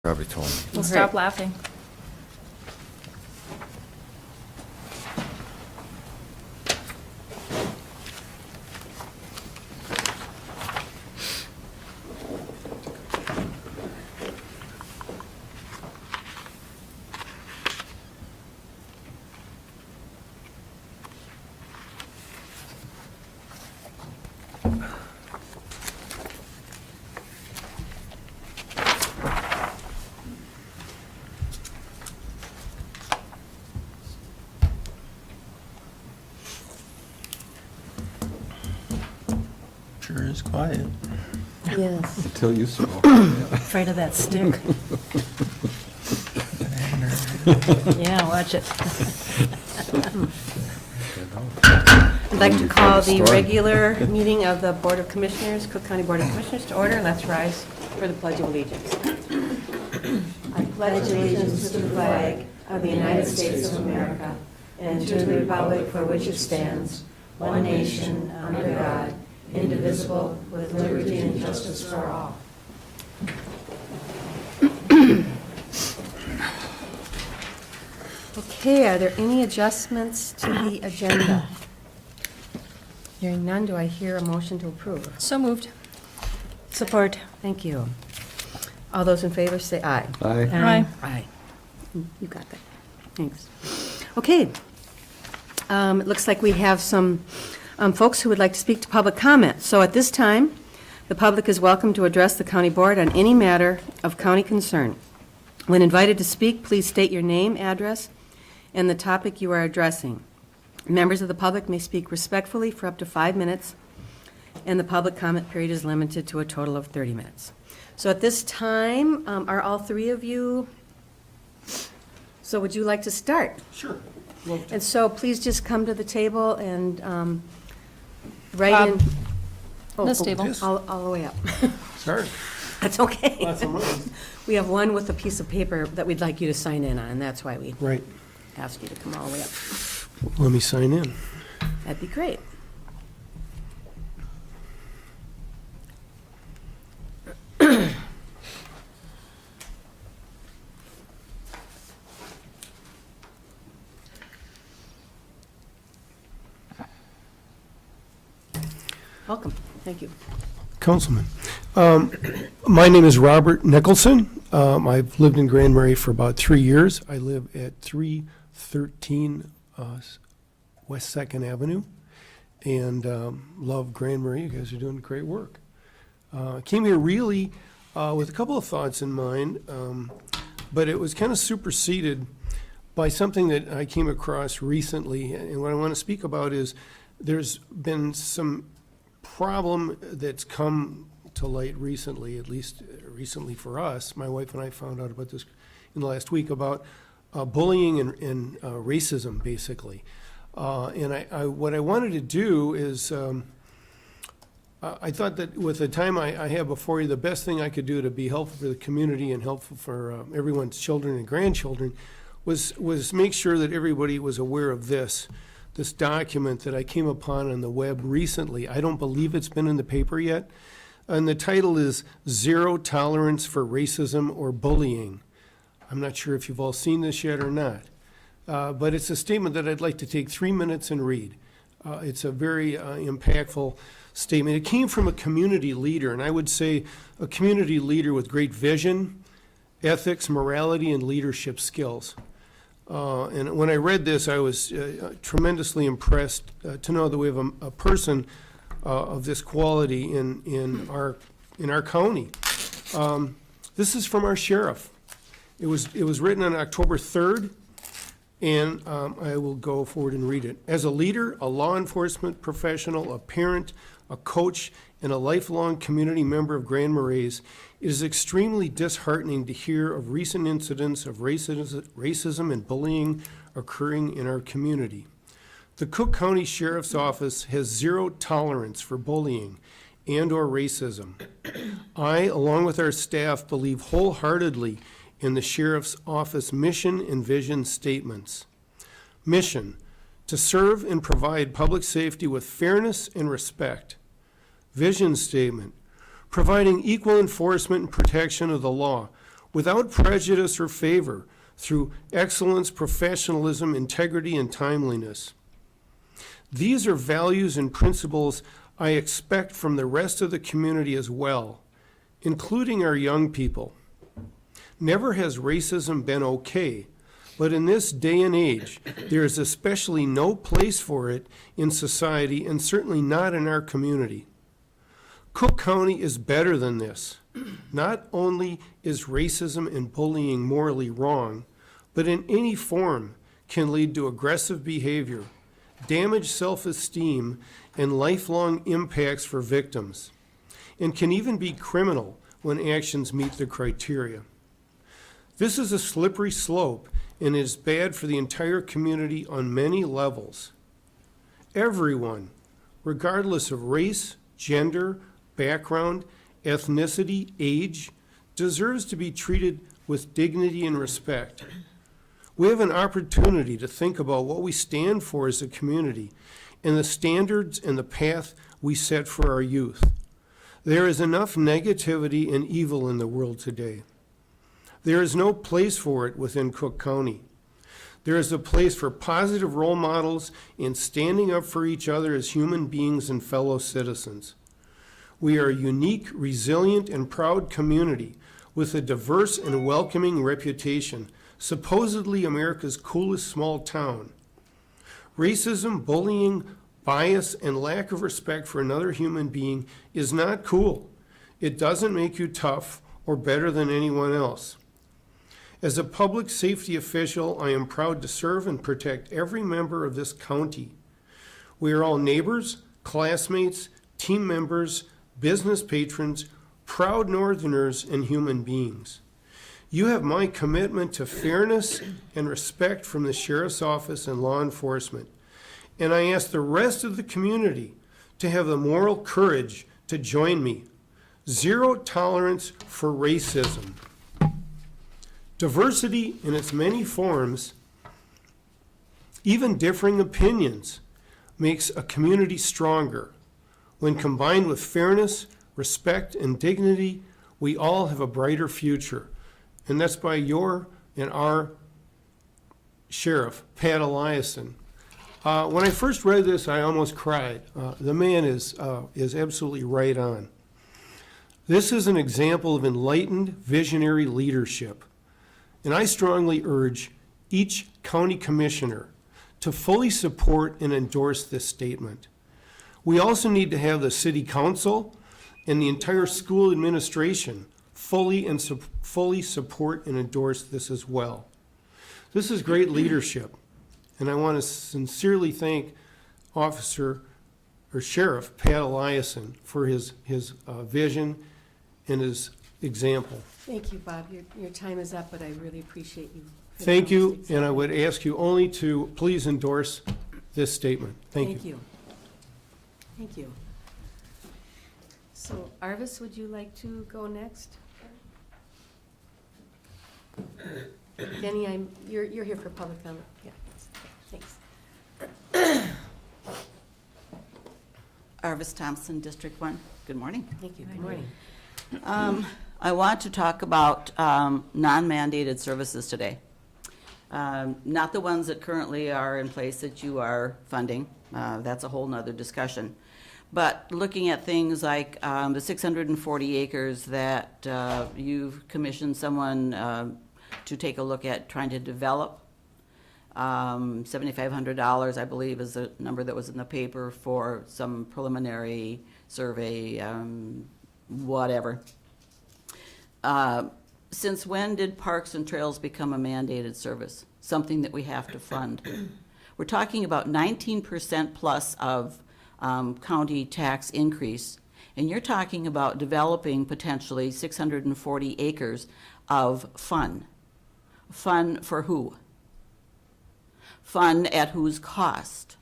Probably told me. We'll stop laughing. Sure is quiet. Yes, Until you smoke. afraid of that stick. Yeah, watch it. I'd like to call the regular meeting of the Board of Commissioners, Cook County Board of Commissioners to order. Let's rise for the Pledge of Allegiance. I pledge allegiance to the flag of the United States of America and to the republic for which it stands, one nation, under God, indivisible, with liberty and justice for all. Okay, are there any adjustments to the agenda? Hearing none, do I hear a motion to approve? So moved. Support. Thank you. All those in favor say aye. Aye. Aye. Aye. You got that. Thanks. Okay. It looks like we have some folks who would like to speak to public comment. So at this time, the public is welcome to address the county board on any matter of county concern. When invited to speak, please state your name, address, and the topic you are addressing. Members of the public may speak respectfully for up to 5 minutes, and the public comment period is limited to a total of 30 minutes. So at this time, are all three of you, so would you like to start? Sure. And so please just come to the table and write Bob, in. Oh, this oh, table. All the way up. Sorry. That's okay. Lots of money. We have one with a piece of paper that we'd like you to sign in on, and that's why we Right. asked you to come all the way up. Let me sign in. That'd be great. Welcome. Thank you. Councilman. My name is Robert Nicholson. I've lived in Grand Marais for about 3 years. I live at 313 West 2nd Avenue and love Grand Marais. You guys are doing great work. Came here really with a couple of thoughts in mind, but it was kind of superseded by something that I came across recently. And what I want to speak about is there's been some problem that's come to light recently, at least recently for us. My wife and I found out about this in the last week about bullying and racism, basically. And what I wanted to do is, I thought that with the time I have before you, the best thing I could do to be helpful for the community and helpful for everyone's children and grandchildren was make sure that everybody was aware of this document that I came upon on the web recently. I don't believe it's been in the paper yet. And the title is Zero Tolerance for Racism or Bullying. I'm not sure if you've all seen this yet or not. But it's a statement that I'd like to take 3 minutes and read. It's a very impactful statement. It came from a community leader, and I would say a community leader with great vision, ethics, morality, and leadership skills. And when I read this, I was tremendously impressed to know that we have a person of this quality in our county. This is from our sheriff. It was written on October 3rd, and I will go forward and read it. As a leader, a law enforcement professional, a parent, a coach, and a lifelong community member of Grand Marais, it is extremely disheartening to hear of recent incidents of racism and bullying occurring in our community. The Cook County Sheriff's Office has zero tolerance for bullying and or racism. I, along with our staff, believe wholeheartedly in the Sheriff's Office mission and vision statements. Mission: to serve and provide public safety with fairness and respect. Vision statement: providing equal enforcement and protection of the law without prejudice or favor, through excellence, professionalism, integrity, and timeliness. These are values and principles I expect from the rest of the community as well, including our young people. Never has racism been okay, but in this day and age, there is especially no place for it in society and certainly not in our community. Cook County is better than this. Not only is racism and bullying morally wrong, but in any form can lead to aggressive behavior, damaged self-esteem, and lifelong impacts for victims, and can even be criminal when actions meet the criteria. This is a slippery slope and is bad for the entire community on many levels. Everyone, regardless of race, gender, background, ethnicity, age, deserves to be treated with dignity and respect. We have an opportunity to think about what we stand for as a community and the standards and the path we set for our youth. There is enough negativity and evil in the world today. There is no place for it within Cook County. There is a place for positive role models and standing up for each other as human beings and fellow citizens. We are a unique, resilient, and proud community with a diverse and welcoming reputation, supposedly America's coolest small town. Racism, bullying, bias, and lack of respect for another human being is not cool. It doesn't make you tough or better than anyone else. As a public safety official, I am proud to serve and protect every member of this county. We are all neighbors, classmates, team members, business patrons, proud Northerners, and human beings. You have my commitment to fairness and respect from the Sheriff's Office and law enforcement. And I ask the rest of the community to have the moral courage to join me. Zero tolerance for racism. Diversity in its many forms, even differing opinions, makes a community stronger. When combined with fairness, respect, and dignity, we all have a brighter future. And that's by your and our sheriff, Pat Eliason. When I first read this, I almost cried. The man is absolutely right on. This is an example of enlightened, visionary leadership. And I strongly urge each county commissioner to fully support and endorse this statement. We also need to have the city council and the entire school administration fully support and endorse this as well. This is great leadership, and I want to sincerely thank Sheriff Pat Eliason for his vision and his example. Thank you, Bob. Your time is up, but I really appreciate you. Thank you, and I would ask you only to please endorse this statement. Thank you. Thank you. So, Arvis, would you like to go next? Denny, you're here for public comment. Yeah, thanks. Arvis Thompson, District 1. Good morning. Thank you. Good morning. I want to talk about non-mandated services today. Not the ones that currently are in place that you are funding. That's a whole nother discussion. But looking at things like the 640 acres that you've commissioned someone to take a look at trying to develop, $7,500, I believe, is the number that was in the paper for some preliminary survey, whatever. Since when did Parks and Trails become a mandated service, something that we have to fund? We're talking about 19% plus of county tax increase, and you're talking about developing potentially 640 acres of fun. Fun for who? Fun at whose cost?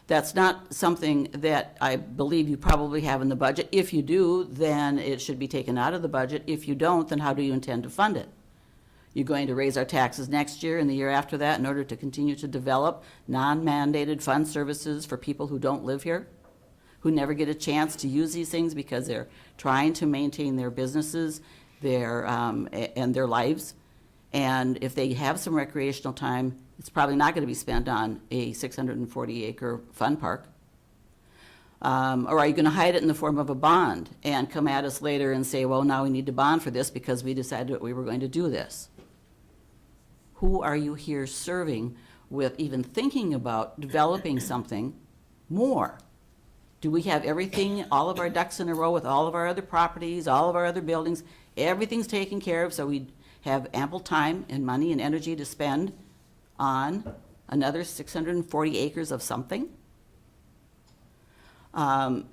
That's not something that I believe you probably have in the budget. If you do, then it should be taken out of the budget. If you don't, then how do you intend to fund it? You're going to raise our taxes next year and the year after that in order to continue to develop non-mandated fund services for people who don't live here, who never get a chance to use these things because they're trying to maintain their businesses and their lives. And if they have some recreational time, it's probably not going to be spent on a 640-acre fun park. Or are you going to hide it in the form of a bond and come at us later and say, well, now we need to bond for this because we decided that we were going to do this? Who are you here serving with even thinking about developing something more? Do we have everything, all of our ducks in a row with all of our other properties, all of our other buildings? Everything's taken care of so we have ample time and money and energy to spend on another 640 acres of something? I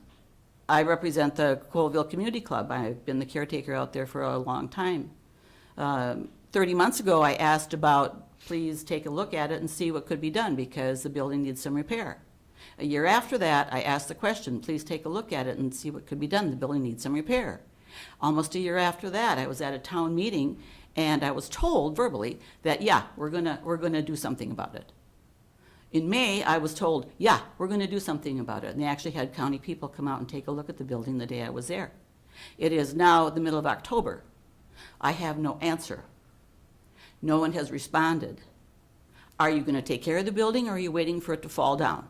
represent the Colville Community Club. I've been the caretaker out there for a long time. 30 months ago, I asked about, please take a look at it and see what could be done because the building needs some repair. A year after that, I asked the question, please take a look at it and see what could be done. The building needs some repair. Almost a year after that, I was at a town meeting and I was told verbally that, yeah, we're gonna do something about it. In May, I was told, yeah, we're going to do something about it. And they actually had county people come out and take a look at the building the day I was there. It is now the middle of October. I have no answer. No one has responded. Are you going to take care of the building or are you waiting for it to fall down?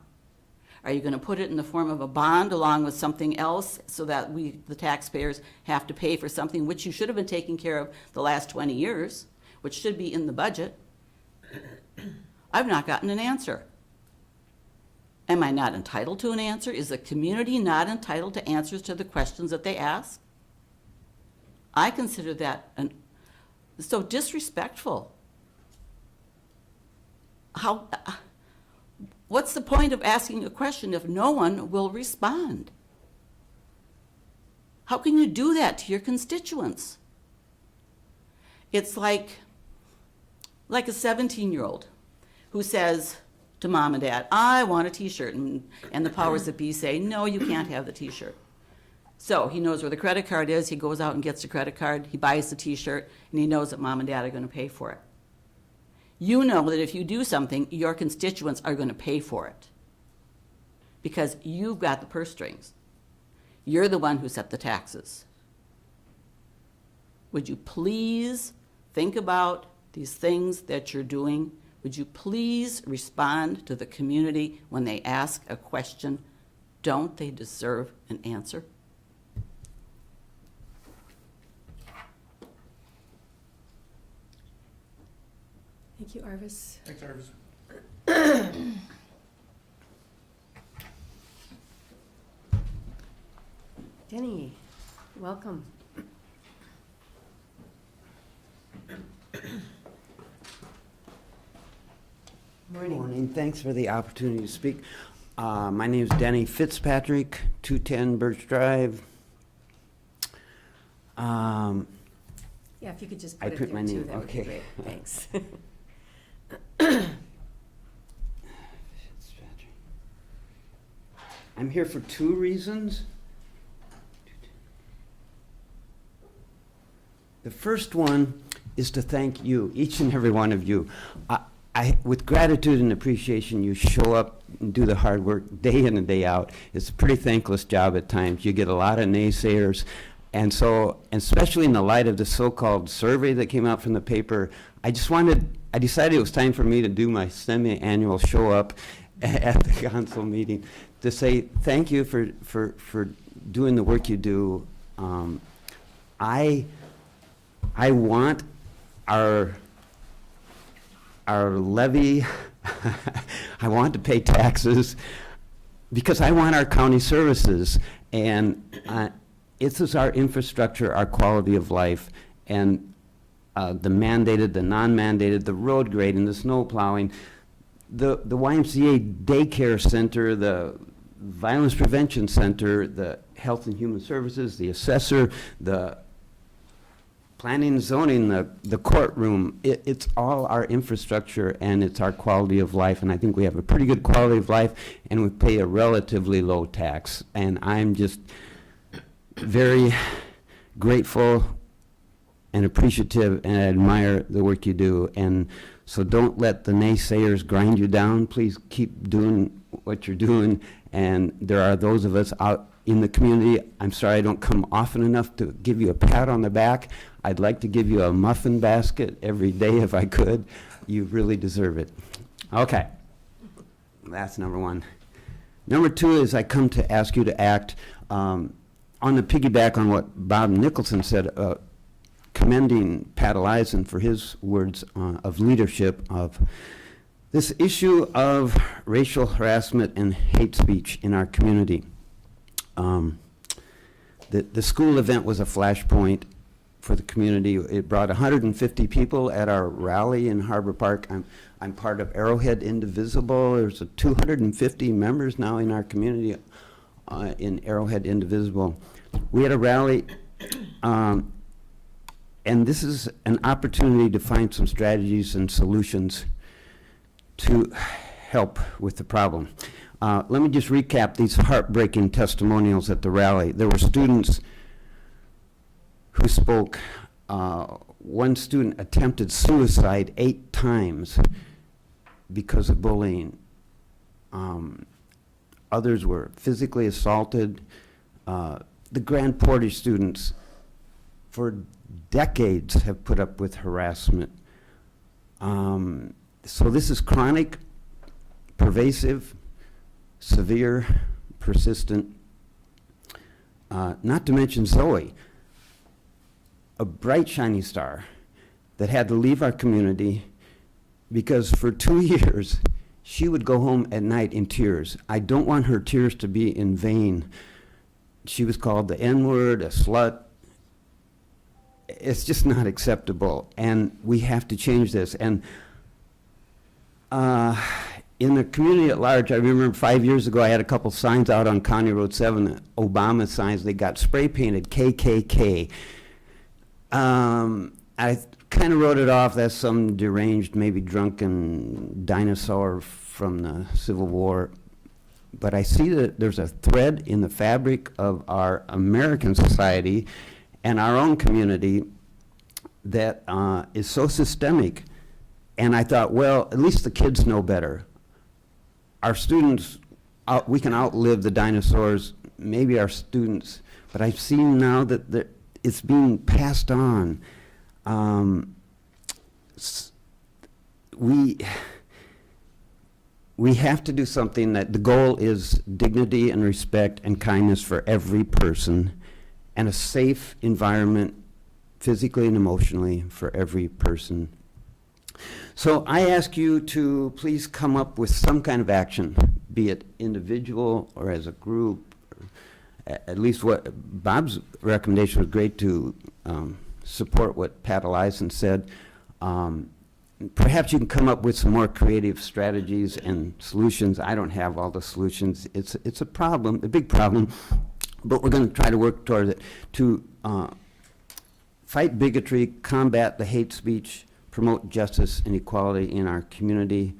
Are you going to put it in the form of a bond along with something else so that we, the taxpayers, have to pay for something which you should have been taking care of the last 20 years, which should be in the budget? I've not gotten an answer. Am I not entitled to an answer? Is the community not entitled to answers to the questions that they ask? I consider that so disrespectful. What's the point of asking a question if no one will respond? How can you do that to your constituents? It's like a 17-year-old who says to mom and dad, I want a t-shirt, and the powers that be say, no, you can't have the t-shirt. So he knows where the credit card is, he goes out and gets the credit card, he buys the t-shirt, and he knows that mom and dad are going to pay for it. You know that if you do something, your constituents are going to pay for it because you've got the purse strings. You're the one who set the taxes. Would you please think about these things that you're doing? Would you please respond to the community when they ask a question? Don't they deserve an answer? Thank you, Arvis. Thanks, Arvis. Denny, welcome. Good morning. Thanks for the opportunity to speak. My name is Denny Fitzpatrick, 210 Birch Drive. Yeah, if you could just I put it put there my too, name, that would be okay. great. Thanks. Fitzpatrick. I'm here for two reasons. The first one is to thank you, each and every one of you. With gratitude and appreciation, you show up and do the hard work day in and day out. It's a pretty thankless job at times. You get a lot of naysayers. And so, especially in the light of the so-called survey that came out from the paper, I decided it was time for me to do my semi-annual show up at the council meeting to say thank you for doing the work you do. I want our levy, I want to pay taxes because I want our county services, and this is our infrastructure, our quality of life, and the mandated, the non-mandated, the road grading, the snow plowing, the YMCA daycare center, the violence prevention center, the health and human services, the assessor, the planning and zoning, the courtroom. It's all our infrastructure and it's our quality of life, and I think we have a pretty good quality of life and we pay a relatively low tax, and I'm just very grateful and appreciative and admire the work you do. And so don't let the naysayers grind you down. Please keep doing what you're doing. And there are those of us out in the community. I'm sorry I don't come often enough to give you a pat on the back. I'd like to give you a muffin basket every day if I could. You really deserve it. Okay. That's number one. Number two is I come to ask you to act on the piggyback on what Bob Nicholson said, commending Pat Eliason for his words of leadership of this issue of racial harassment and hate speech in our community. The school event was a flashpoint for the community. It brought 150 people at our rally in Harbor Park. I'm part of Arrowhead Indivisible. There's 250 members now in our community in Arrowhead Indivisible. We had a rally, and this is an opportunity to find some strategies and solutions to help with the problem. Let me just recap these heartbreaking testimonials at the rally. There were students who spoke. One student attempted suicide 8 times because of bullying. Others were physically assaulted. The Grand Portage students for decades have put up with harassment. So this is chronic, pervasive, severe, persistent, not to mention Zoe, a bright, shining star that had to leave our community because for 2 years she would go home at night in tears. I don't want her tears to be in vain. She was called the N-word, a slut. It's just not acceptable, and we have to change this. And in the community at large, I remember 5 years ago I had a couple signs out on County Road 7, Obama signs. They got spray painted KKK. I kind of wrote it off. That's some deranged, maybe drunken dinosaur from the Civil War. But I see that there's a thread in the fabric of our American society and our own community that is so systemic. And I thought, well, at least the kids know better. Our students, we can outlive the dinosaurs, maybe our students, but I've seen now that it's being passed on. We have to do something that the goal is dignity and respect and kindness for every person and a safe environment physically and emotionally for every person. So I ask you to please come up with some kind of action, be it individual or as a group. At least what Bob's recommendation was great to support what Pat Eliason said. Perhaps you can come up with some more creative strategies and solutions. I don't have all the solutions. It's a problem, a big problem, but we're going to try to work toward it to fight bigotry, combat the hate speech, promote justice and equality in our community.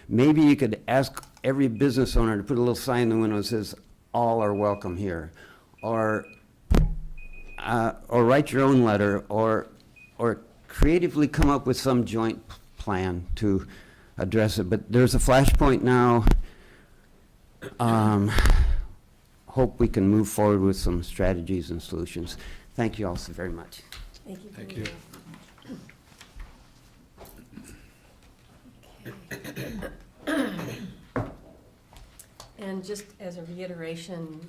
Maybe you could ask every business owner to put a little sign in the window that says, "All are welcome here," or write your own letter, or creatively come up with some joint plan to address it. But there's a flashpoint now. Hope we can move forward with some strategies and solutions. Thank you all so very much. Thank you. Thank you. And just as a reiteration,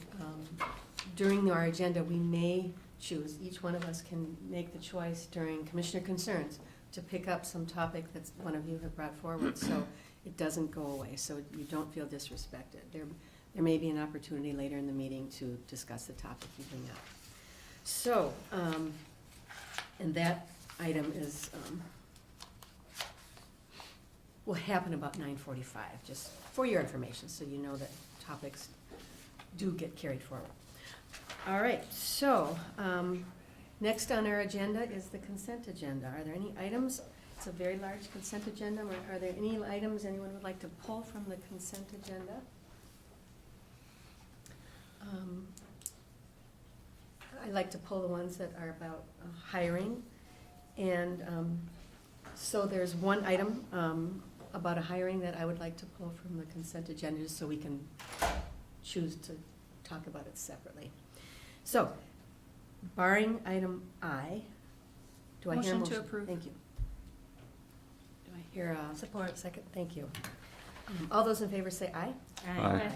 during our agenda, we may choose, each one of us can make the choice during Commissioner Concerns to pick up some topic that one of you have brought forward, so it doesn't go away, so you don't feel disrespected. There may be an opportunity later in the meeting to discuss the topic you bring up. So, and that item is, will happen about 9:45, just for your information, so you know that topics do get carried forward. All right, so next on our agenda is the consent agenda. Are there any items? It's a very large consent agenda. Are there any items anyone would like to pull from the consent agenda? I like to pull the ones that are about hiring. And so there's one item about a hiring that I would like to pull from the consent agenda, just so we can choose to talk about it separately. So Barring item I, do I hear a Motion to motion? approve. Thank you. Do I hear a? Support. Second, thank you. All those in favor say aye. Aye.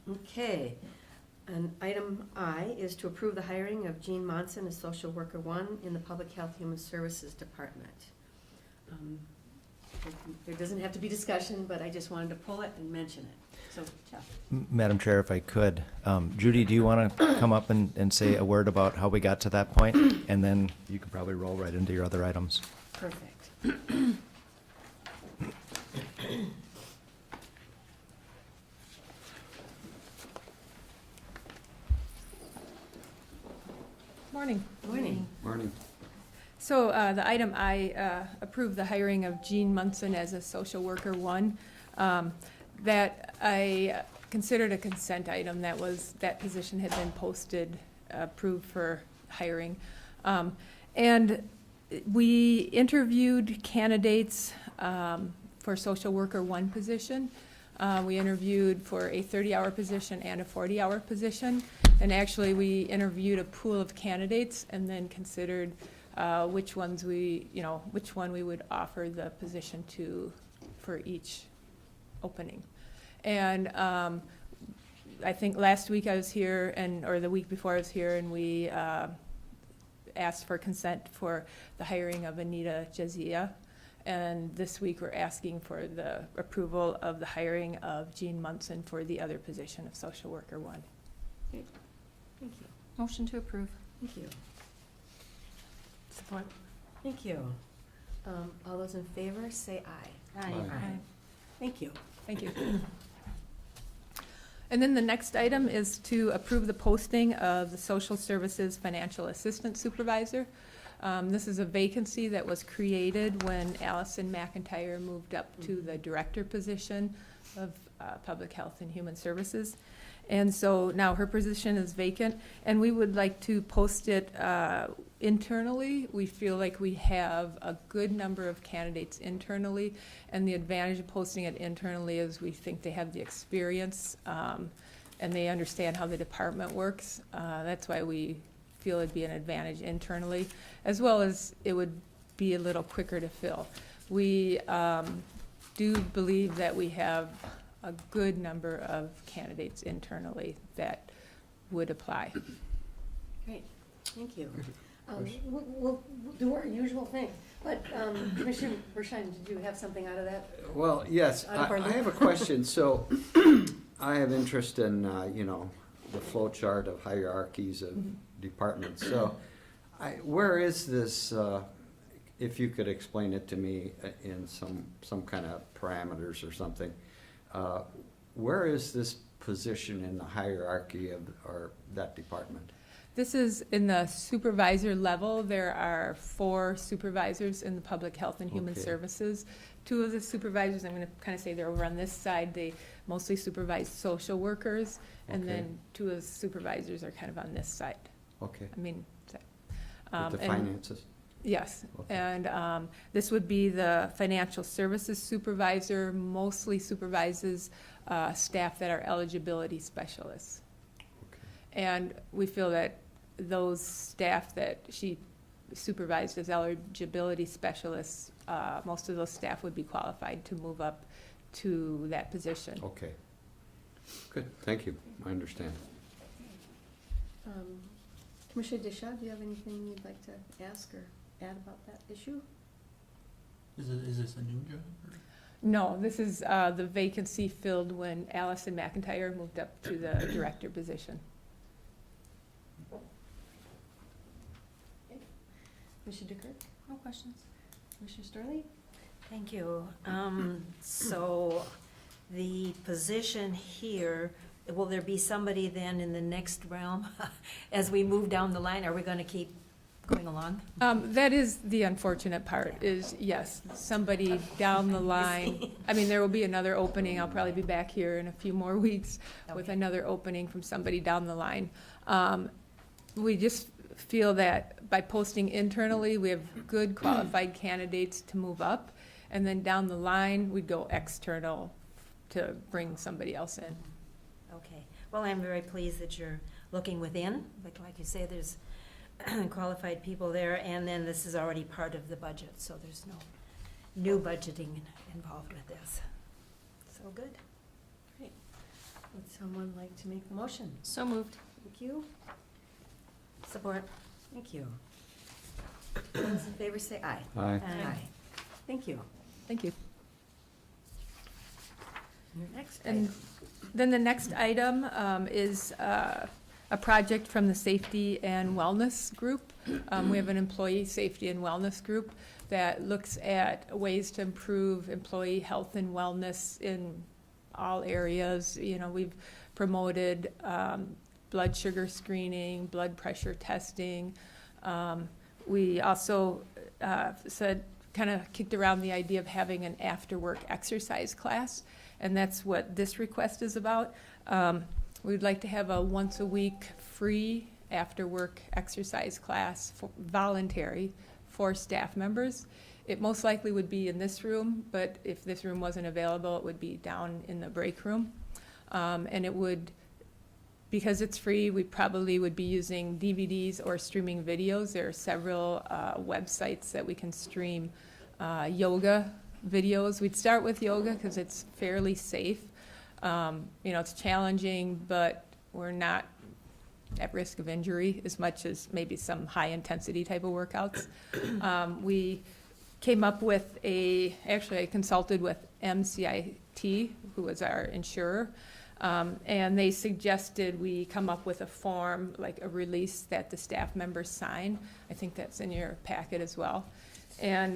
Okay. And item I is to approve the hiring of Jean Monson as Social Worker 1 in the Public Health Human Services Department. There doesn't have to be discussion, but I just wanted to pull it and mention it. So, Jeff. Madam Chair, if I could, Judy, do you want to come up and say a word about how we got to that point? And then you can probably roll right into your other items. Perfect. Morning. Morning. Morning. So the item I approve the hiring of Jean Munson as a social worker 1. That I considered a consent item. That position had been posted, approved for hiring. And we interviewed candidates for social worker 1 position. We interviewed for a 30-hour position and a 40-hour position. And actually, we interviewed a pool of candidates and then considered which one we would offer the position to for each opening. And I think last week I was here, or the week before I was here, and we asked for consent for the hiring of Anita Jazia. And this week we're asking for the approval of the hiring of Jean Munson for the other position of social worker 1. Thank you. Motion to approve. Thank you. Support. Thank you. All those in favor, say aye. Aye. Thank you. Thank you. And then the next item is to approve the posting of the Social Services Financial Assistant Supervisor. This is a vacancy that was created when Allison McIntyre moved up to the director position of Public Health and Human Services. And so now her position is vacant, and we would like to post it internally. We feel like we have a good number of candidates internally, and the advantage of posting it internally is we think they have the experience and they understand how the department works. That's why we feel it'd be an advantage internally, as well as it would be a little quicker to fill. We do believe that we have a good number of candidates internally that would apply. Great, thank you. We'll do our usual thing, but Commissioner Bershine, did you have something out of that? Well, yes, Out of our I loop. have a question. So I have interest in, the flow chart of hierarchies of departments. So where is this, if you could explain it to me in some kind of parameters or something, where is this position in the hierarchy of that department? This is in the supervisor level. There are 4 supervisors in the Public Health and Human Okay. Services. 2 of the supervisors, I'm going to kind of say they're over on this side, they mostly supervise social workers, and Okay. then 2 of the supervisors are kind of on this side. Okay, I mean, with the and- finances? Yes, Okay. and this would be the financial services supervisor, mostly supervises staff that are eligibility specialists. Okay. And we feel that those staff that she supervised as eligibility specialists, most of those staff would be qualified to move up to that position. Okay. Good, thank you. I understand. Commissioner Deschamps, do you have anything you'd like to ask or add about that issue? Is this a new job? or- No, this is the vacancy filled when Allison McIntyre moved up to the director position. Commissioner Dickert? No questions. Commissioner Sterling? Thank you. So the position here, will there be somebody then in the next realm as we move down the line? Are we going to keep going along? That is the unfortunate part, is, yes, somebody down the line. I mean, there will be another opening. I'll probably be back here in a few more weeks with Okay. another opening from somebody down the line. We just feel that by posting internally, we have good qualified candidates to move up. And then down the line, we'd go external to bring somebody else in. Okay. Well, I'm very pleased that you're looking within, like you say, there's qualified people there, and then this is already part of the budget, so there's no new budgeting involved with this. So good. Great. Would someone like to make the motion? So moved. Thank you. Support. Thank you. Those in favor say aye. Aye. Aye. Thank you. Thank you. Your next And item. then the next item is a project from the Safety and Wellness Group. We have an employee safety and wellness group that looks at ways to improve employee health and wellness in all areas. You know, we've promoted blood sugar screening, blood pressure testing. We also kind of kicked around the idea of having an after-work exercise class, and that's what this request is about. We'd like to have a once-a-week free after-work exercise class, voluntary, for staff members. It most likely would be in this room, but if this room wasn't available, it would be down in the break room. And it would, because it's free, we probably would be using DVDs or streaming videos. There are several websites that we can stream yoga videos. We'd start with yoga because it's fairly safe. You know, it's challenging, but we're not at risk of injury as much as maybe some high-intensity type of workouts. We came up with actually I consulted with MCIT, who was our insurer, and they suggested we come up with a form, like a release that the staff members sign. I think that's in your packet as well. And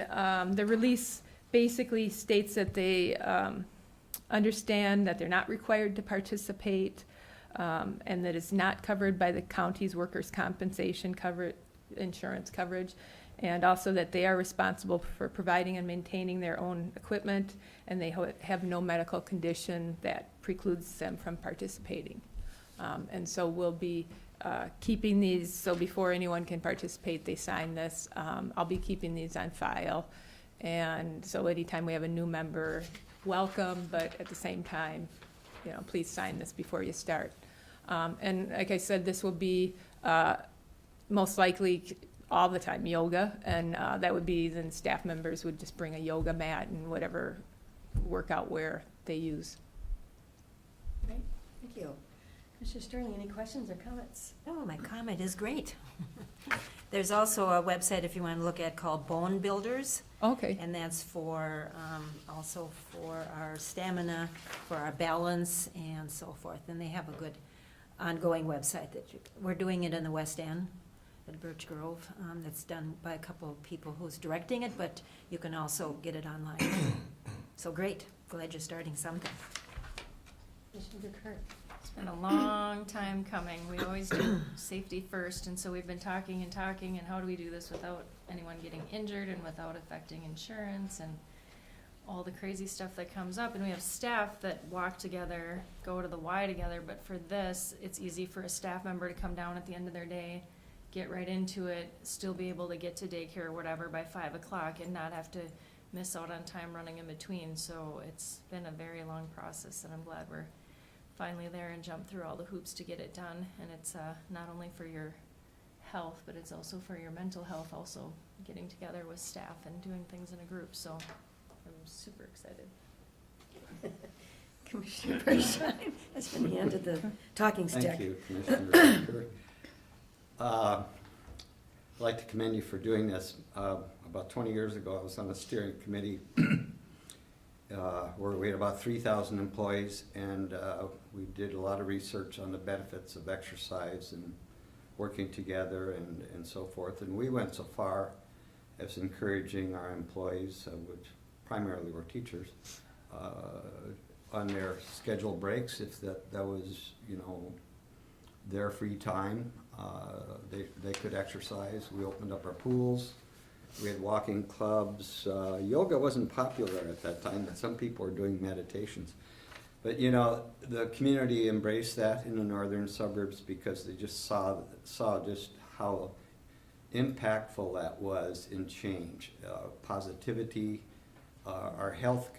the release basically states that they understand that they're not required to participate, and that it's not covered by the county's workers' compensation insurance coverage, and also that they are responsible for providing and maintaining their own equipment, and they have no medical condition that precludes them from participating. And so we'll be keeping these, so before anyone can participate, they sign this. I'll be keeping these on file, and so anytime we have a new member, welcome, but at the same time, you know, please sign this before you start. And like I said, this will be most likely all the time yoga, and that would be then staff members would just bring a yoga mat and whatever workout wear they use. Great. Thank you. Commissioner Sterling, any questions or comments? Oh, my comment is great. There's also a website, if you want to look at, called Bone Builders. Okay. And that's for, also for our stamina, for our balance, and so forth. And they have a good ongoing website we're doing it in the West End at Birch Grove. That's done by a couple of people who's directing it, but you can also get it online. So great. Glad you're starting something. Commissioner Kurt. It's been a long time coming. We always do safety first, and so we've been talking, and how do we do this without anyone getting injured and without affecting insurance and all the crazy stuff that comes up. And we have staff that walk together, go to the Y together, but for this, it's easy for a staff member to come down at the end of their day, get right into it, still be able to get to daycare or whatever by 5 o'clock and not have to miss out on time running in between. So it's been a very long process, and I'm glad we're finally there and jump through all the hoops to get it done. And it's not only for your health, but it's also for your mental health, also getting together with staff and doing things in a group. So I'm super excited. Commissioner Bershine has been handed the talking stick. Thank you, Commissioner Curry. I'd like to commend you for doing this. About 20 years ago, I was on a steering committee where we had about 3,000 employees, and we did a lot of research on the benefits of exercise and working together and so forth. And we went so far as encouraging our employees, which primarily were teachers, on their scheduled breaks, if that was, you know, their free time, they could exercise. We opened up our pools. We had walking clubs. Yoga wasn't popular at that time, but some people were doing meditations. But, you know, the community embraced that in the northern suburbs because they just saw just how impactful that was in change. Positivity, our health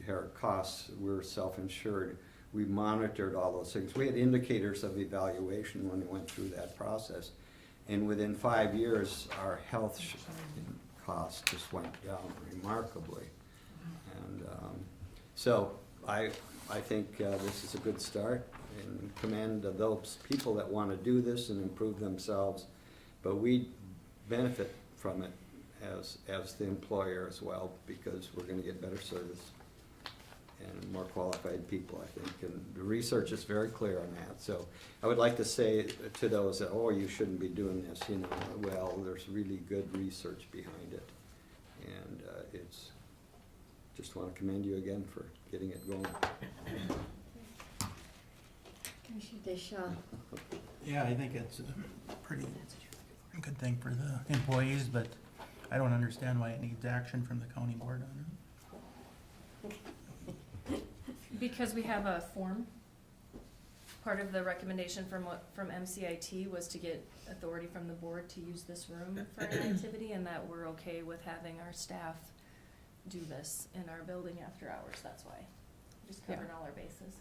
care costs, we're self-insured. we monitored all those things. We had indicators of evaluation when we went through that process. And within 5 years, our health costs just went down remarkably. And so I think this is a good start, and commend those people that want to do this and improve themselves. But we benefit from it as the employer as well, because we're going to get better service and more qualified people, I think. And the research is very clear on that. So I would like to say to those that, oh, you shouldn't be doing this, you know, well, there's really good research behind it. And it's, just want to commend you again for getting it going. Commissioner Deschamps. Yeah, I think it's a pretty good thing for the employees, but I don't understand why it needs action from the county board on it. Because we have a form. Part of the recommendation from MCIT was to get authority from the board to use this room for an activity, and that we're okay with having our staff do this in our building after hours, that's why. Just covering all our bases.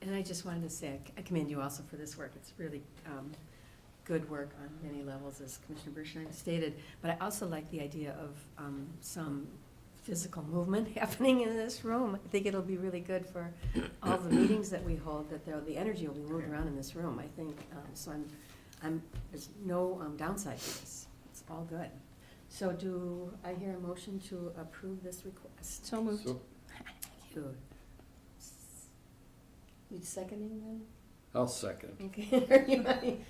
And I just wanted to say, I commend you also for this work. It's really good work on many levels, as Commissioner Bershine stated. But I also like the idea of some physical movement happening in this room. I think it'll be really good for all the meetings that we hold, that the energy will be moved around in this room, I think. So there's no downside to this. It's all good. So do I hear a motion to approve this request? So moved. So Thank you. You seconding then? I'll second. Okay. Do you guys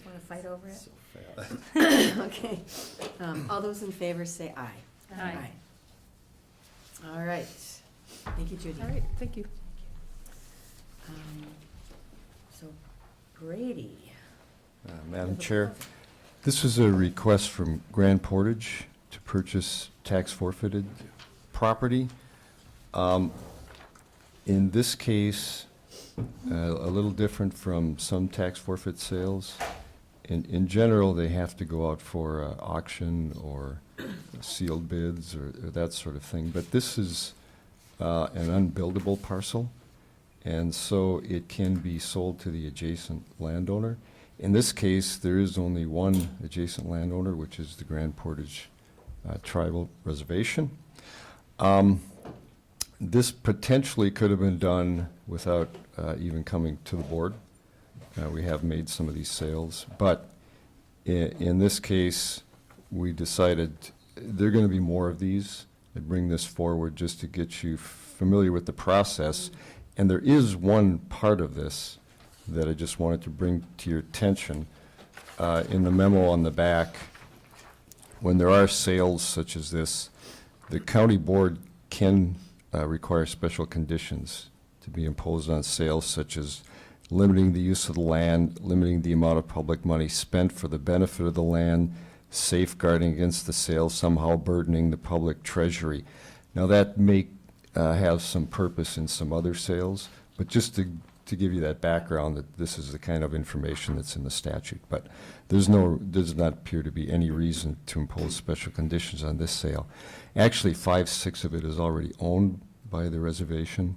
want to fight over it? So fast. Okay. All those in favor say aye. Aye. All right. Thank you, Judy. All right, thank you. So Brady. Madam Chair, this is a request from Grand Portage to purchase tax forfeited property. In this case, a little different from some tax forfeit sales. In general, they have to go out for auction or sealed bids or that sort of thing. But this is an unbuildable parcel, and so it can be sold to the adjacent landowner. In this case, there is only one adjacent landowner, which is the Grand Portage Tribal Reservation. This potentially could have been done without even coming to the board. We have made some of these sales, but in this case, we decided there are going to be more of these. I bring this forward just to get you familiar with the process. And there is one part of this that I just wanted to bring to your attention. In the memo on the back, when there are sales such as this, the county board can require special conditions to be imposed on sales, such as limiting the use of the land, limiting the amount of public money spent for the benefit of the land, safeguarding against the sale, somehow burdening the public treasury. Now, that may have some purpose in some other sales, but just to give you that background, that this is the kind of information that's in the statute. But does not appear to be any reason to impose special conditions on this sale. Actually, 5/6 of it is already owned by the reservation.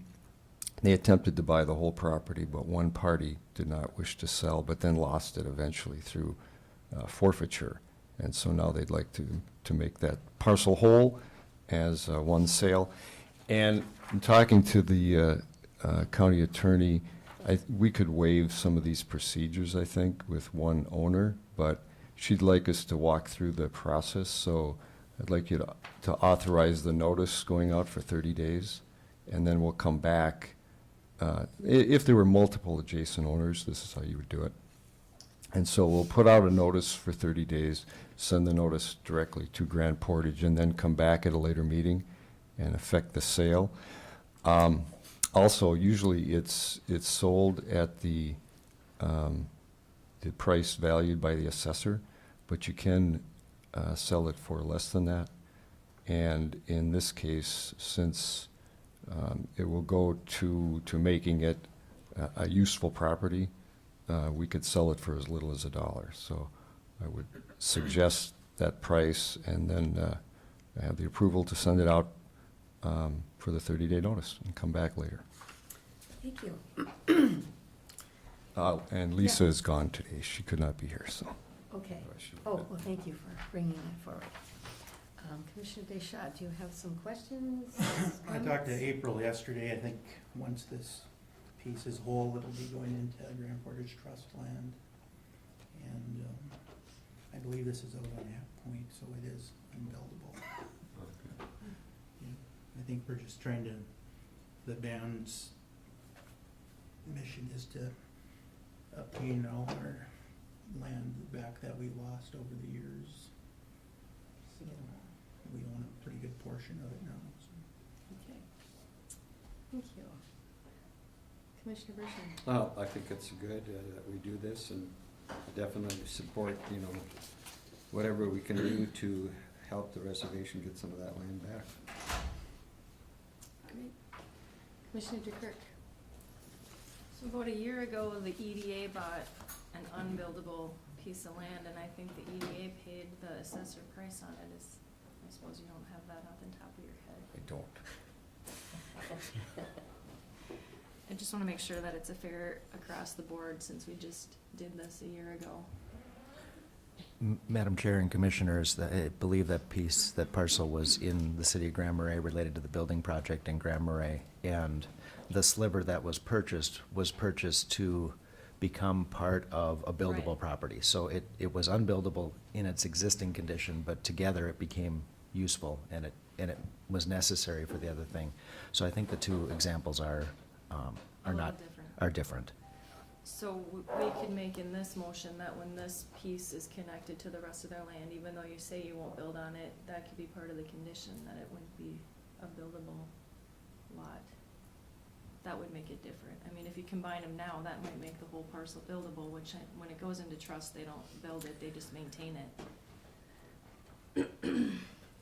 They attempted to buy the whole property, but one party did not wish to sell, but then lost it eventually through forfeiture. And so now they'd like to make that parcel whole as one sale. And in talking to the county attorney, we could waive some of these procedures, I think, with one owner, but she'd like us to walk through the process. So I'd like you to authorize the notice going out for 30 days, and then we'll come back. If there were multiple adjacent owners, this is how you would do it. And so we'll put out a notice for 30 days, send the notice directly to Grand Portage, and then come back at a later meeting and effect the sale. Also, usually it's sold at the price valued by the assessor, but you can sell it for less than that. And in this case, since it will go to making it a useful property, we could sell it for as little as $1. So I would suggest that price, and then have the approval to send it out for the 30-day notice and come back later. Thank you. And Lisa is gone today. She could not be here, so. Okay. Oh, well, thank you for bringing that forward. Commissioner Deschamps, do you have some questions? I talked to comments? April yesterday. I think once this piece is whole, it'll be going into Grand Portage Trust land. And I believe this is out on Half Point, so it is unbuildable. Yeah, I think we're just trying to, the band's mission is to obtain all our land back that we lost over the years. So we own a pretty good portion of it now, so. Okay. Thank you. Commissioner Bershon? Well, I think it's good that we do this, and definitely support, you know, whatever we can do to help the reservation get some of that land back. Great. Commissioner DeKirk? So about a year ago, the EDA bought an unbuildable piece of land, and I think the EDA paid the assessor price on it. I suppose you don't have that off the top of your head. I don't. I just wanna make sure that it's a fair across the board, since we just did this a year ago. Madam Chair and Commissioners, I believe that piece, that parcel was in the city of Grand Marais related to the building project in Grand Marais. And the sliver that was purchased to become part of a buildable Right. property. So it was unbuildable in its existing condition, but together it became useful and it was necessary for the other thing. So I think the two examples are A little not, different. are different. So we could make in this motion that when this piece is connected to the rest of their land, even though you say you won't build on it, that could be part of the condition, that it wouldn't be a buildable lot. That would make it different. I mean, if you combine them now, that might make the whole parcel buildable, which when it goes into trust, they don't build it, they just maintain it.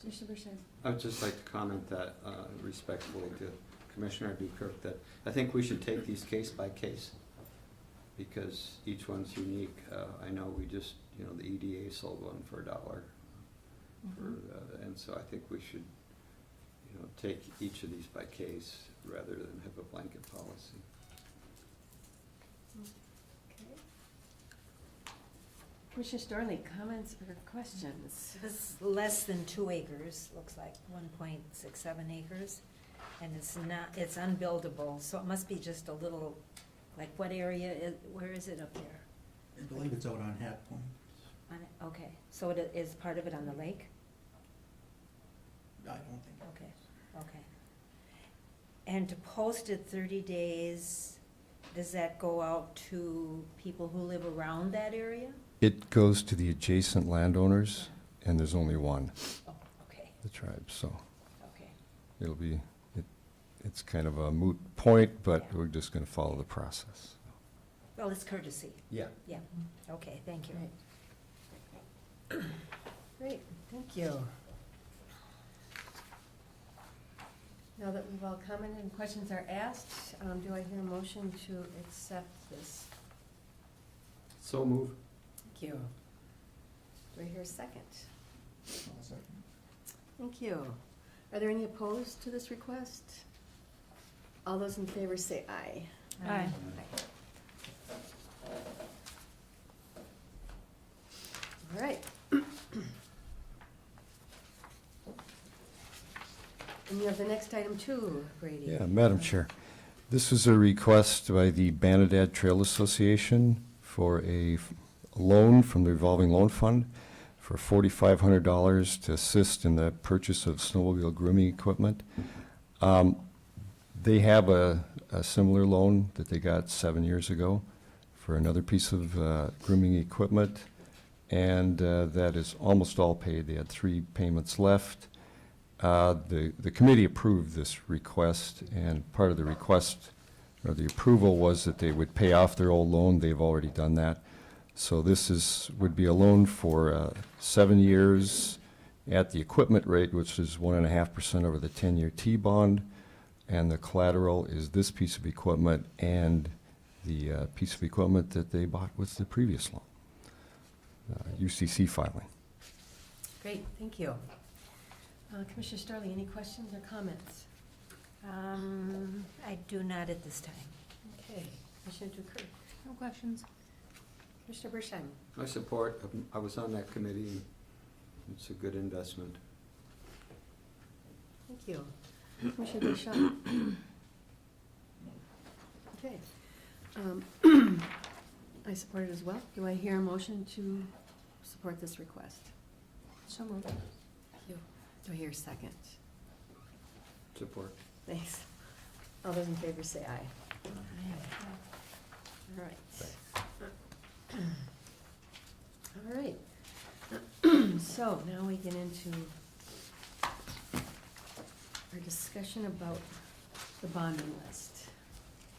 Commissioner Bershon? I would just like to comment that respectfully to Commissioner Dukirk, that I think we should take these case by case, because each one's unique. I know we just, you know, the EDA sold one for $1. And so I think we should, you know, take each of these by case rather than have a blanket policy. Okay. Commissioner Storley, comments or questions? It's less than 2 acres, looks like 1.67 acres, and it's not, it's unbuildable, so it must be just a little, like what area, where is it up there? I believe it's out on Half Point. Okay, so it is part of it on the lake? I don't think. Okay, okay. And to post it 30 days, does that go out to people who live around that area? It goes to the adjacent landowners, and there's only one, Oh, okay, the tribe, so okay. it'll be, it's kind of a moot point, but we're just gonna follow the process. Well, it's courtesy. Yeah. Yeah, okay, thank you. Great, thank you. Now that we've all commented and questions are asked, do I hear a motion to accept this? So move. Thank you. Do I hear a second? Thank you. Are there any opposed to this request? All those in favor say aye. Aye. All right. And you have the next item too, Brady. Yeah, Madam Chair, this was a request by the Banadad Trail Association for a loan from the revolving loan fund for $4,500 to assist in the purchase of snowmobile grooming equipment. They have a similar loan that they got 7 years ago for another piece of grooming equipment, and that is almost all paid. They had 3 payments left. The committee approved this request, and part of the request, or the approval, was that they would pay off their old loan. They've already done that. So this would be a loan for 7 years at the equipment rate, which is 1.5% over the 10-year T-bond, and the collateral is this piece of equipment and the piece of equipment that they bought with the previous loan, UCC filing. Great, thank you. Commissioner Starley, any questions or comments? I do not at this time. Okay, Commissioner Dooker. No questions. Commissioner Bershheim. I support, I was on that committee, and it's a good investment. Thank you. Commissioner Deschamps. Okay. I support it as well. Do I hear a motion to support this request? So moved. Thank you. Do I hear a second? Support. Thanks. All those in favor say aye. All right. All right. So now we get into our discussion about the bonding list.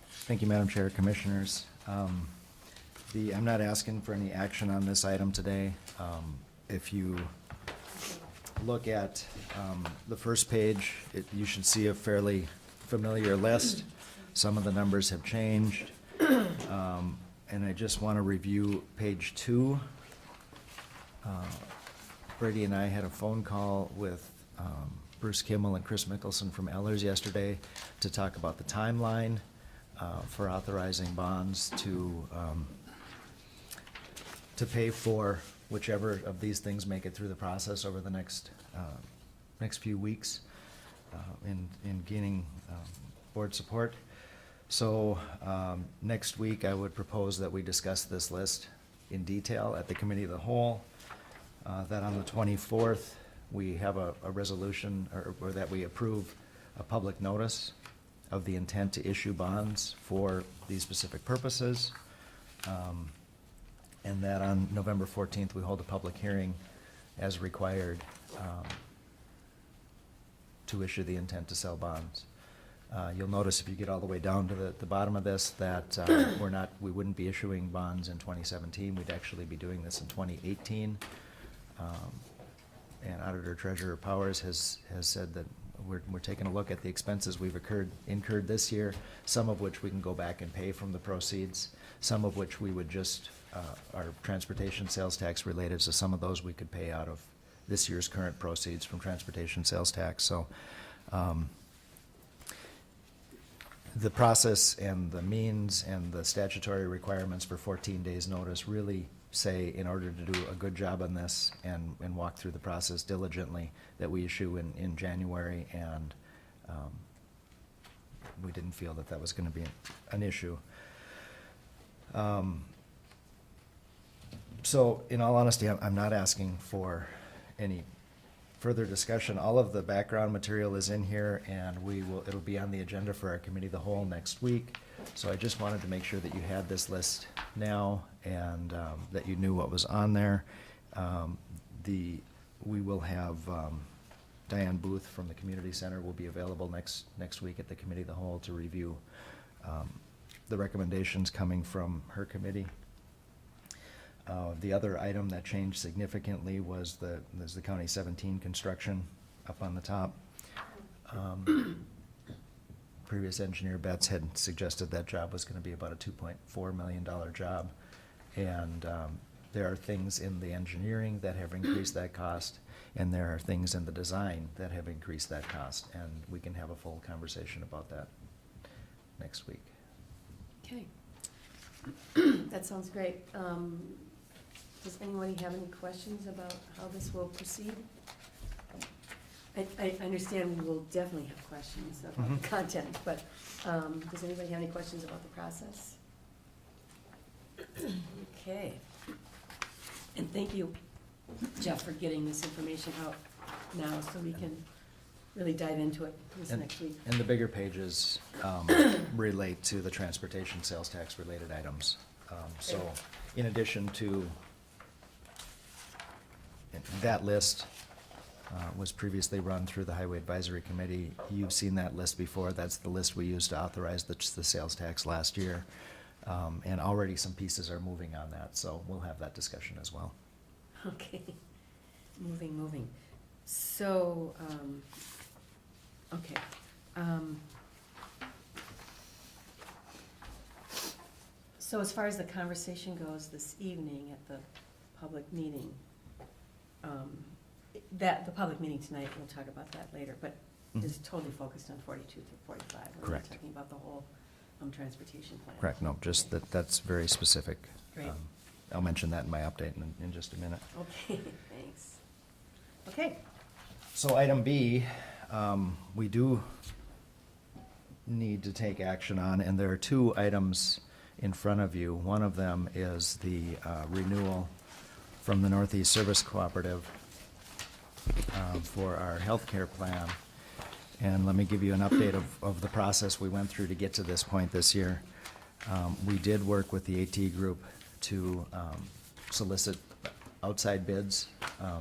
Thank you, Madam Chair, Commissioners. I'm not asking for any action on this item today. If you look at the first page, you should see a fairly familiar list. Some of the numbers have changed. And I just want to review page 2. Brady and I had a phone call with Bruce Kimmel and Chris Mickelson from Ellers yesterday to talk about the timeline for authorizing bonds to pay for whichever of these things make it through the process over the next few weeks in gaining board support. So next week, I would propose that we discuss this list in detail at the Committee of the Whole, that on the 24th, we have a resolution, or that we approve a public notice of the intent to issue bonds for these specific purposes. And that on November 14th, we hold a public hearing as required to issue the intent to sell bonds. You'll notice if you get all the way down to the bottom of this, that we wouldn't be issuing bonds in 2017. We'd actually be doing this in 2018. And Auditor Treasurer Powers has said that we're taking a look at the expenses we've incurred this year, some of which we can go back and pay from the proceeds, some of which we would just, are transportation sales tax related, so some of those we could pay out of this year's current proceeds from transportation sales tax. So the process and the means and the statutory requirements for 14 days notice really say, in order to do a good job on this and walk through the process diligently, that we issue in January, and we didn't feel that that was going to be an issue. So in all honesty, I'm not asking for any further discussion. All of the background material is in here, and it'll be on the agenda for our Committee of the Whole next week. So I just wanted to make sure that you had this list now, and that you knew what was on there. We will have Diane Booth from the Community Center will be available next week at the Committee of the Whole to review the recommendations coming from her committee. The other item that changed significantly was the County 17 construction up on the top. Previous engineer Betts had suggested that job was going to be about a $2.4 million job. And there are things in the engineering that have increased that cost, and there are things in the design that have increased that cost. And we can have a full conversation about that next week. Okay. That sounds great. Does anybody have any questions about how this will proceed? I understand we will definitely have questions about the content, but does anybody have any questions about the process? Okay. And thank you, Jeff, for getting this information out now so we can really dive into it this next week. And the bigger pages relate to the transportation sales tax related items. So in addition to that list, was previously run through the Highway Advisory Committee. You've seen that list before. That's the list we used to authorize the sales tax last year. And already some pieces are moving on that, so we'll have that discussion as well. Okay. Moving. So, okay. So as far as the conversation goes this evening at the public meeting, the public meeting tonight, we'll talk about that later, but is totally focused on 42 through 45. We're not Correct. talking about the whole transportation plan. Correct, no, just that's very specific. Great. I'll mention that in my update in just a minute. Okay, thanks. Okay, So item B, we do need to take action on, and there are two items in front of you. One of them is the renewal from the Northeast Service Cooperative for our healthcare plan. And let me give you an update of the process we went through to get to this point this year. We did work with the AT group to solicit outside bids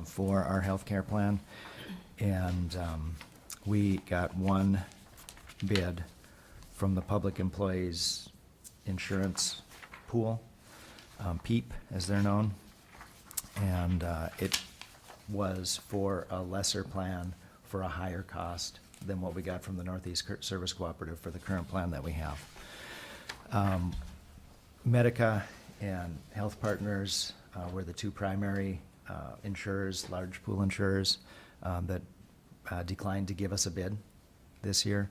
for our healthcare plan. And we got one bid from the Public Employees Insurance Pool, PEEP, as they're known. And it was for a lesser plan for a higher cost than what we got from the Northeast Service Cooperative for the current plan that we have. Medica and Health Partners were the two primary insurers, large pool insurers, that declined to give us a bid this year.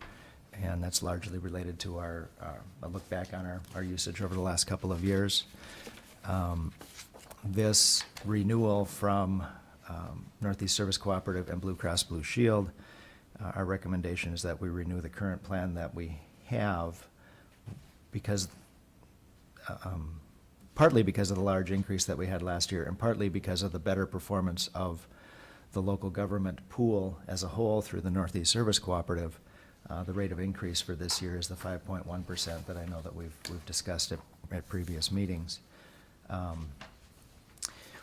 And that's largely related to a look back on our usage over the last couple of years. This renewal from Northeast Service Cooperative and Blue Cross Blue Shield, our recommendation is that we renew the current plan that we have because, partly because of the large increase that we had last year and partly because of the better performance of the local government pool as a whole through the Northeast Service Cooperative. The rate of increase for this year is the 5.1% that I know that we've discussed at previous meetings.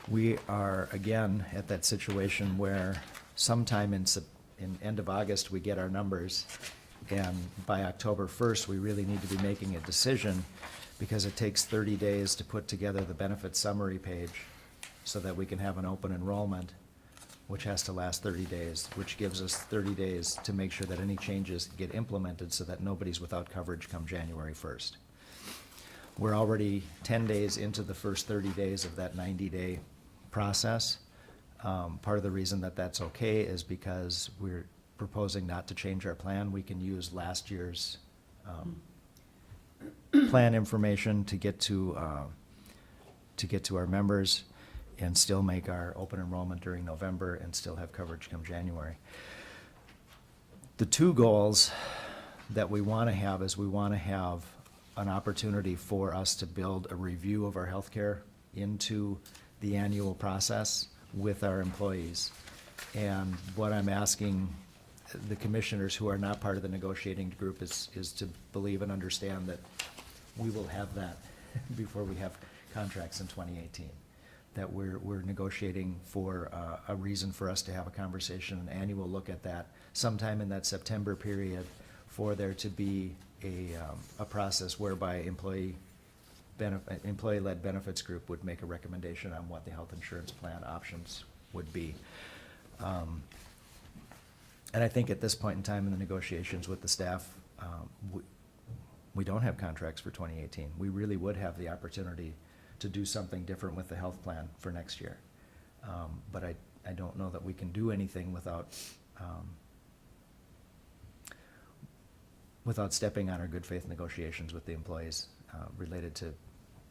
We are, again, at that situation where sometime in end of August, we get our numbers, and by October 1st, we really need to be making a decision because it takes 30 days to put together the benefit summary page so that we can have an open enrollment, which has to last 30 days, which gives us 30 days to make sure that any changes get implemented so that nobody's without coverage come January 1st. We're already 10 days into the first 30 days of that 90-day process. Part of the reason that that's okay is because we're proposing not to change our plan. We can use last year's plan information to get to our members and still make our open enrollment during November and still have coverage come January. The two goals that we want to have is we want to have an opportunity for us to build a review of our healthcare into the annual process with our employees. And what I'm asking the commissioners who are not part of the negotiating group is to believe and understand that we will have that before we have contracts in 2018. That we're negotiating for a reason for us to have a conversation, an annual look at that, sometime in that September period, for there to be a process whereby employee-led benefits group would make a recommendation on what the health insurance plan options would be. And I think at this point in time in the negotiations with the staff, we don't have contracts for 2018. We really would have the opportunity to do something different with the health plan for next year. But I don't know that we can do anything without stepping on our good faith negotiations with the employees related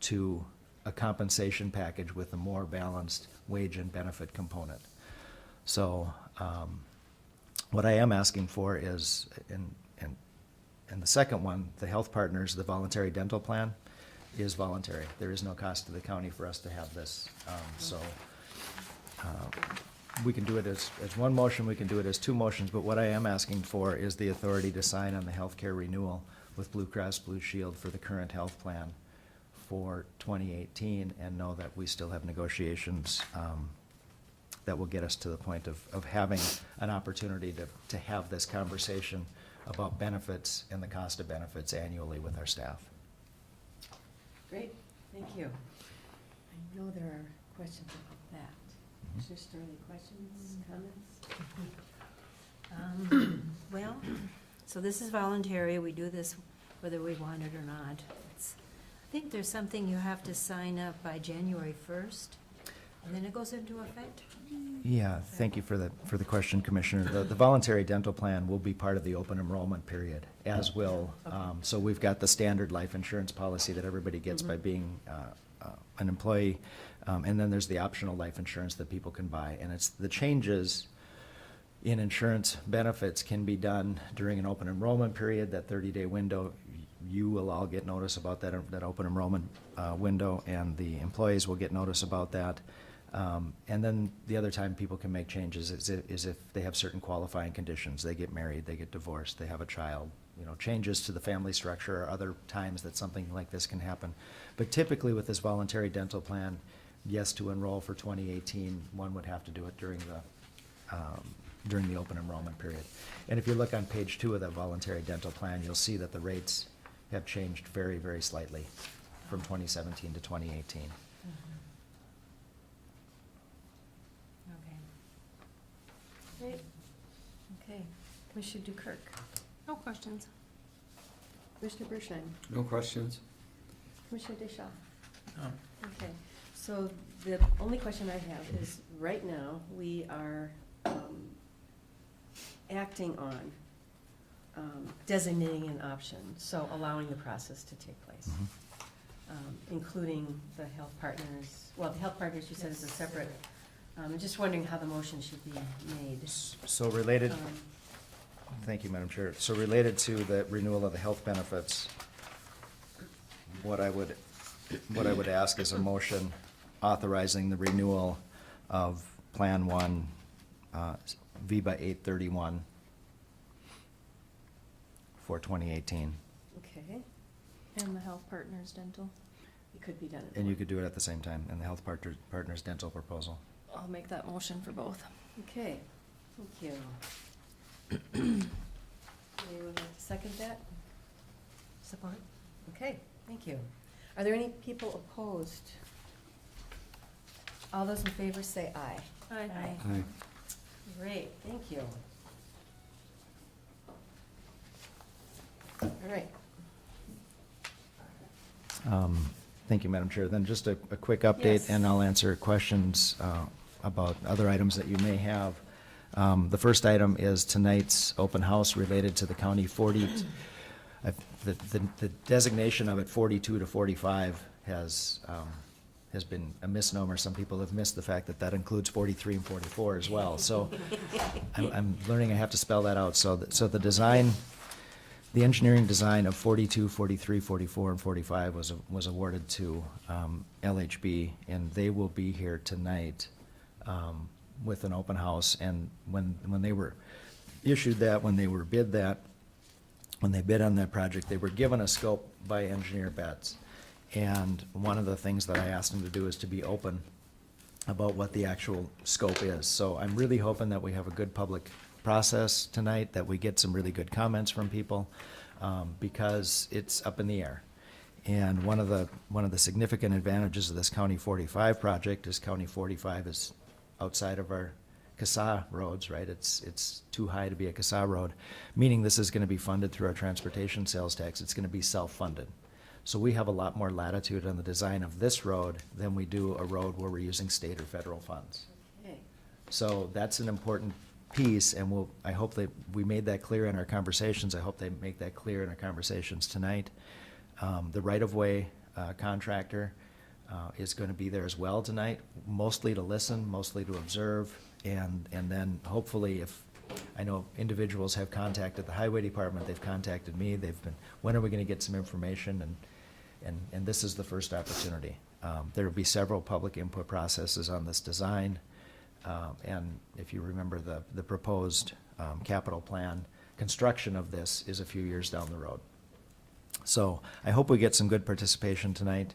to a compensation package with a more balanced wage and benefit component. So what I am asking for is, and the second one, the Health Partners, the voluntary dental plan, is voluntary. There is no cost to the county for us to have this. We can do it as one motion, we can do it as two motions, but what I am asking for is the authority to sign on the healthcare renewal with Blue Cross Blue Shield for the current health plan for 2018, and know that we still have negotiations that will get us to the point of having an opportunity to have this conversation about benefits and the cost of benefits annually with our staff. great, thank you. I know there are questions about that. Is there still any questions, comments? Well, so this is voluntary, we do this whether we want it or not. I think there's something you have to sign up by January 1st. And then it goes into effect? Yeah, thank you for the question, Commissioner. The voluntary dental plan will be part of the open enrollment period, as will, so we've got the standard life insurance policy that everybody gets by being an employee, and then there's the optional life insurance that people can buy. And it's, the changes in insurance benefits can be done during an open enrollment period, that 30-day window. You will all get notice about that open enrollment window, and the employees will get notice about that. And then the other time people can make changes is if they have certain qualifying conditions. They get married, they get divorced, they have a child, you know, changes to the family structure, or other times that something like this can happen. But typically with this voluntary dental plan, yes, to enroll for 2018, one would have to do it during the open enrollment period. And if you look on page 2 of that voluntary dental plan, you'll see that the rates have changed very, very slightly from 2017 to 2018. Okay. Great. Okay. Commissioner Dukirk. No questions. Commissioner Bershine? No questions? Commissioner Deschamps? No. Okay, so the only question I have is, right now, we are acting on designating an option, so allowing the process to take place, including the health partners. Well, the health partners, you said, is a separate, I'm just wondering how the motion should be made. So related, thank you, Madam Chair. So related to the renewal of the health benefits, what I would ask is a motion authorizing the renewal of Plan 1, VIBA 831 for 2018. Okay, And the Health Partners Dental. it could be done at And you once. could do it at the same time, in the Health Partners Dental proposal. I'll make that motion for both. Okay, thank you. Anyone like to second that? Support? Okay, thank you. Are there any people opposed? All those in favor say aye. Aye. Aye. Great, thank you. All right. Thank you, Madam Chair. Then just a quick update, Yes. and I'll answer questions about other items that you may have. The first item is tonight's open house related to the County 40. The designation of it 42 to 45 has been a misnomer. Some people have missed the fact that that includes 43 and 44 as well. So I'm learning I have to spell that out. So the design, the engineering design of 42, 43, 44, and 45 was awarded to LHB, and they will be here tonight with an open house. And when they were issued that, when they were bid that, when they bid on that project, they were given a scope by Engineer Betts. And one of the things that I asked them to do is to be open about what the actual scope is. So I'm really hoping that we have a good public process tonight, that we get some really good comments from people, because it's up in the air. And one of the significant advantages of this County 45 project is County 45 is outside of our CASA roads, right? It's too high to be a CASA road, meaning this is gonna be funded through our transportation sales tax. It's gonna be self-funded. So we have a lot more latitude on the design of this road than we do a road where we're using state or federal funds. Okay. So that's an important piece, and I hope that we made that clear in our conversations. I hope they make that clear in our conversations tonight. The right-of-way contractor is going to be there as well tonight, mostly to listen, mostly to observe, and then hopefully if, I know individuals have contacted the highway department, they've contacted me, they've been, when are we going to get some information, and this is the first opportunity. There will be several public input processes on this design, and if you remember the proposed capital plan, construction of this is a few years down the road. So I hope we get some good participation tonight.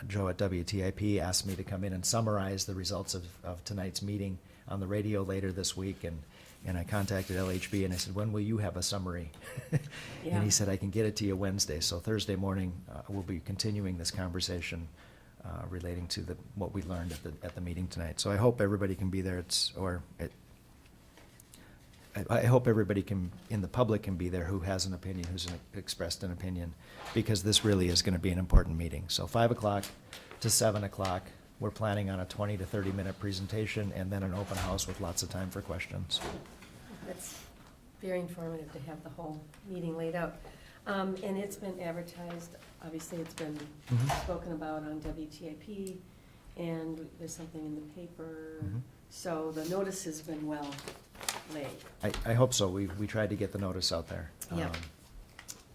Joe at WTIP asked me to come in and summarize the results of tonight's meeting on the radio later this week, and I contacted LHB and I said, when will you have a summary? Yeah. And he said, I can get it to you Wednesday. So Thursday morning, we'll be continuing this conversation relating to what we learned at the meeting tonight. So I hope everybody can be there. I hope everybody in the public can be there who has an opinion, who's expressed an opinion, because this really is going to be an important meeting. So 5 o'clock to 7 o'clock we're planning on a 20 to 30-minute presentation and then an open house with lots of time for questions. That's very informative to have the whole meeting laid out. And it's been advertised, obviously it's been spoken about on WTIP, and there's something in the paper. Mhm. So the notice has been well laid. I hope so. We tried to get the notice out there. Yeah. Um,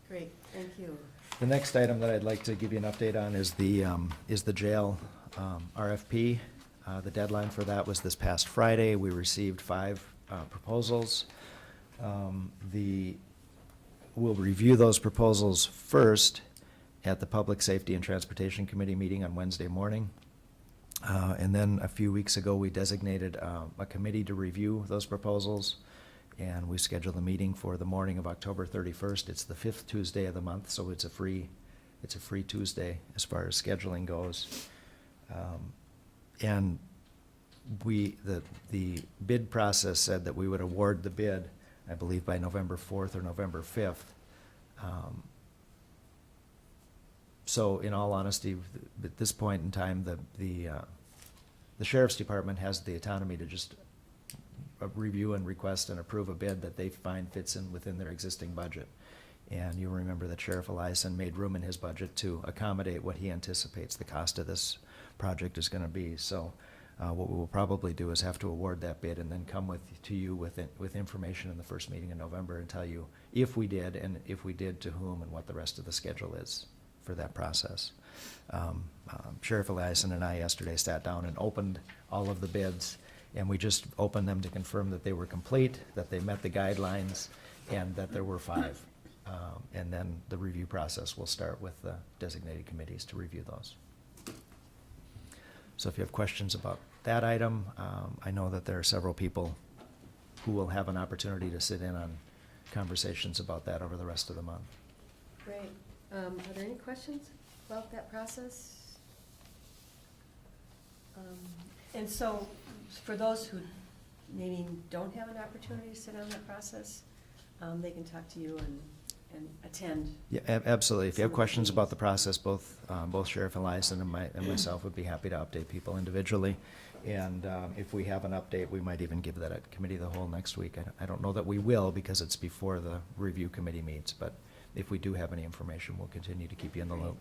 Great, thank you. The next item that I'd like to give you an update on is the jail RFP. The deadline for that was this past Friday. We received 5 proposals. We'll review those proposals first at the Public Safety and Transportation Committee meeting on Wednesday morning. And then a few weeks ago, we designated a committee to review those proposals. And we scheduled a meeting for the morning of October 31st. It's the 5th Tuesday of the month, so it's a free Tuesday as far as scheduling goes. And the bid process said that we would award the bid, I believe, by November 4th or November 5th. So in all honesty, at this point in time, the Sheriff's Department has the autonomy to just review and request and approve a bid that they find fits in within their existing budget. And you'll remember that Sheriff Eliason made room in his budget to accommodate what he anticipates the cost of this project is gonna be. So what we will probably do is have to award that bid and then come to you with information in the first meeting in November and tell you if we did, and if we did, to whom, and what the rest of the schedule is for that process. Sheriff Eliason and I yesterday sat down and opened all of the bids, and we just opened them to confirm that they were complete, that they met the guidelines, and that there were 5. And then the review process will start with the designated committees to review those. So if you have questions about that item, I know that there are several people who will have an opportunity to sit in on conversations about that over the rest of the month. Great. Are there any questions about that process? And so, for those who maybe don't have an opportunity to sit on that process, they can talk to you and attend. Yeah, absolutely. If you have questions about the process, both Sheriff Eliason and myself would be happy to update people individually. And if we have an update, we might even give that at Committee of the Whole next week. I don't know that we will, because it's before the review committee meets, but if we do have any information, we'll continue to keep you in the loop.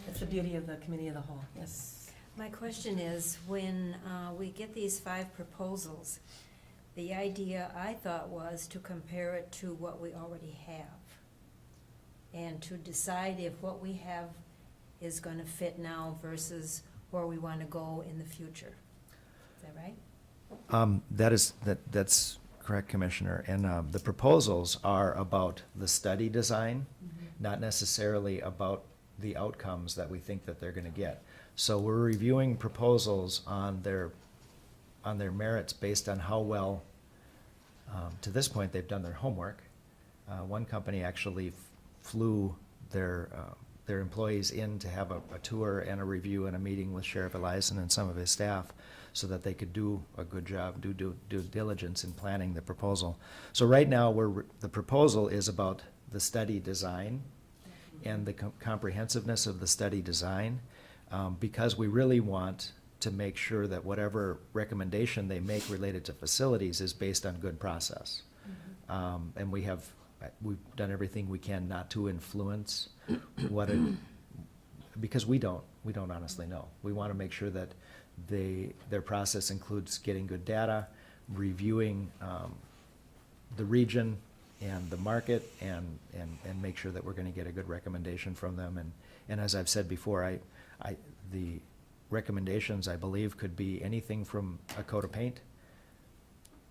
That's the beauty of the Committee of the Whole, yes. My question is, when we get these 5 proposals, the idea, I thought, was to compare it to what we already have, and to decide if what we have is gonna fit now versus where we wanna go in the future. Is that right? That's correct, Commissioner. And the proposals are about the study design, not necessarily about the outcomes that we think that they're gonna get. So we're reviewing proposals on their merits based on how well, to this point, they've done their homework. One company actually flew their employees in to have a tour and a review and a meeting with Sheriff Eliason and some of his staff, so that they could do a good job, do due diligence in planning the proposal. So right now, the proposal is about the study design and the comprehensiveness of the study design, because we really want to make sure that whatever recommendation they make related to facilities is based on good process. And we've done everything we can not to influence because we don't honestly know. We want to make sure that their process includes getting good data, reviewing the region and the market, and make sure that we're going to get a good recommendation from them. And as I've said before, the recommendations, I believe, could be anything from a coat of paint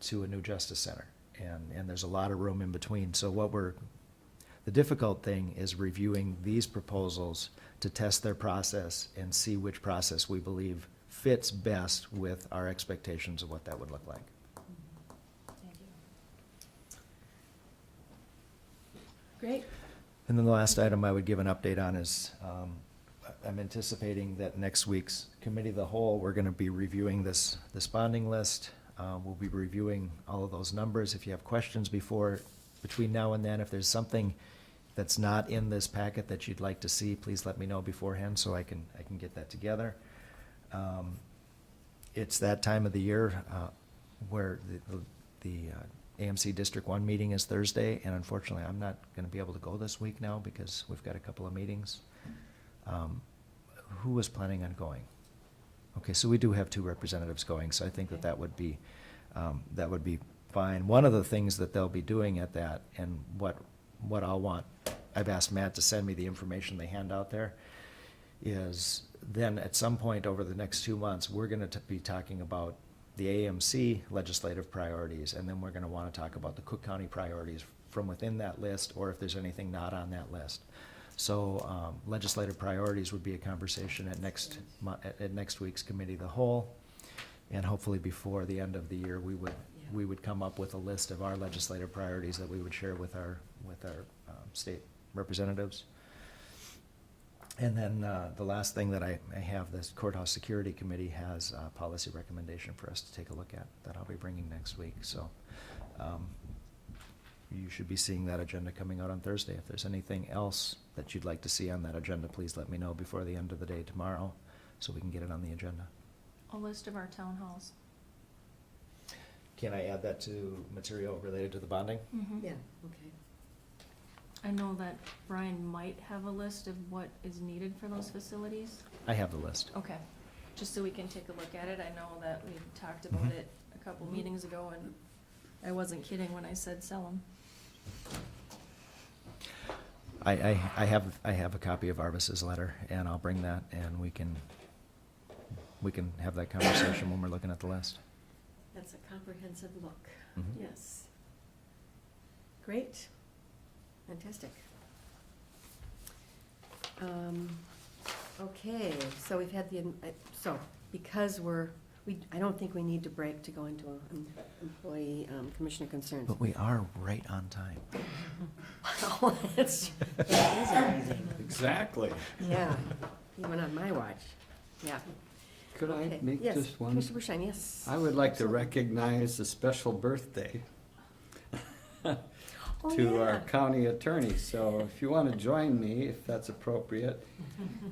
to a new justice center. And there's a lot of room in between. So the difficult thing is reviewing these proposals to test their process and see which process we believe fits best with our expectations of what that would look like. Thank you. Great. And then the last item I would give an update on is, I'm anticipating that next week's Committee of the Whole, we're gonna be reviewing this bonding list. We'll be reviewing all of those numbers. If you have questions between now and then, if there's something that's not in this packet that you'd like to see, please let me know beforehand so I can get that together. It's that time of the year where the AMC District 1 meeting is Thursday, and unfortunately, I'm not going to be able to go this week now because we've got a couple of meetings. Who was planning on going? Okay, so we do have 2 representatives going, so I think that would be fine. One of the things that they'll be doing at that, and what I'll want, I've asked Matt to send me the information they hand out there, is then at some point over the next 2 months, we're going to be talking about the AMC legislative priorities, and then we're going to want to talk about the Cook County priorities from within that list, or if there's anything not on that list. So legislative priorities would be a conversation at next week's committee of the whole, and hopefully before the end of the year, we would come up with a list of our legislative priorities that we would share with our state representatives. And then the last thing that I have, this Courthouse Security Committee has a policy recommendation for us to take a look at that I'll be bringing next week. So you should be seeing that agenda coming out on Thursday. If there's anything else that you'd like to see on that agenda, please let me know before the end of the day tomorrow so we can get it on the agenda. A list of our town halls. Can I add that to material related to the bonding? Yeah, okay. I know that Brian might have a list of what is needed for those facilities. I have the list. Okay, just so we can take a look at it. I know that we talked about Mhm. it a couple meetings ago, and I wasn't kidding when I said sell them. I have a copy of Arvis's letter, and I'll bring that, and we can have that conversation when we're looking at the list. That's a comprehensive look. Mhm. Yes. Great. Fantastic. Okay, so we've had so because I don't think we need to break to go into employee commissioner concerns. But we are right on time. Wow, that is amazing. Exactly. Yeah, even on my watch. Yeah. Could I Okay. make Yes, just one? Mr. Bushine, yes. I would like to Absolutely. recognize a special birthday Oh, to our yeah. county attorney. So if you want to join me, if that's appropriate.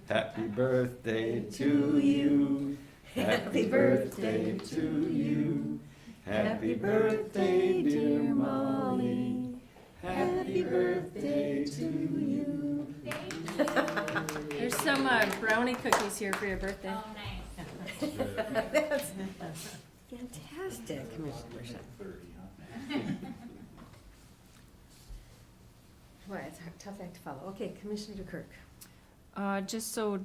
Happy birthday to you. Happy birthday to you. Happy birthday, dear Molly. Happy birthday to you. There's some brownie cookies here for your birthday. That's fantastic, Commissioner Bushine. Boy, it's a tough act to follow. Okay, Commissioner DeKirk. Just so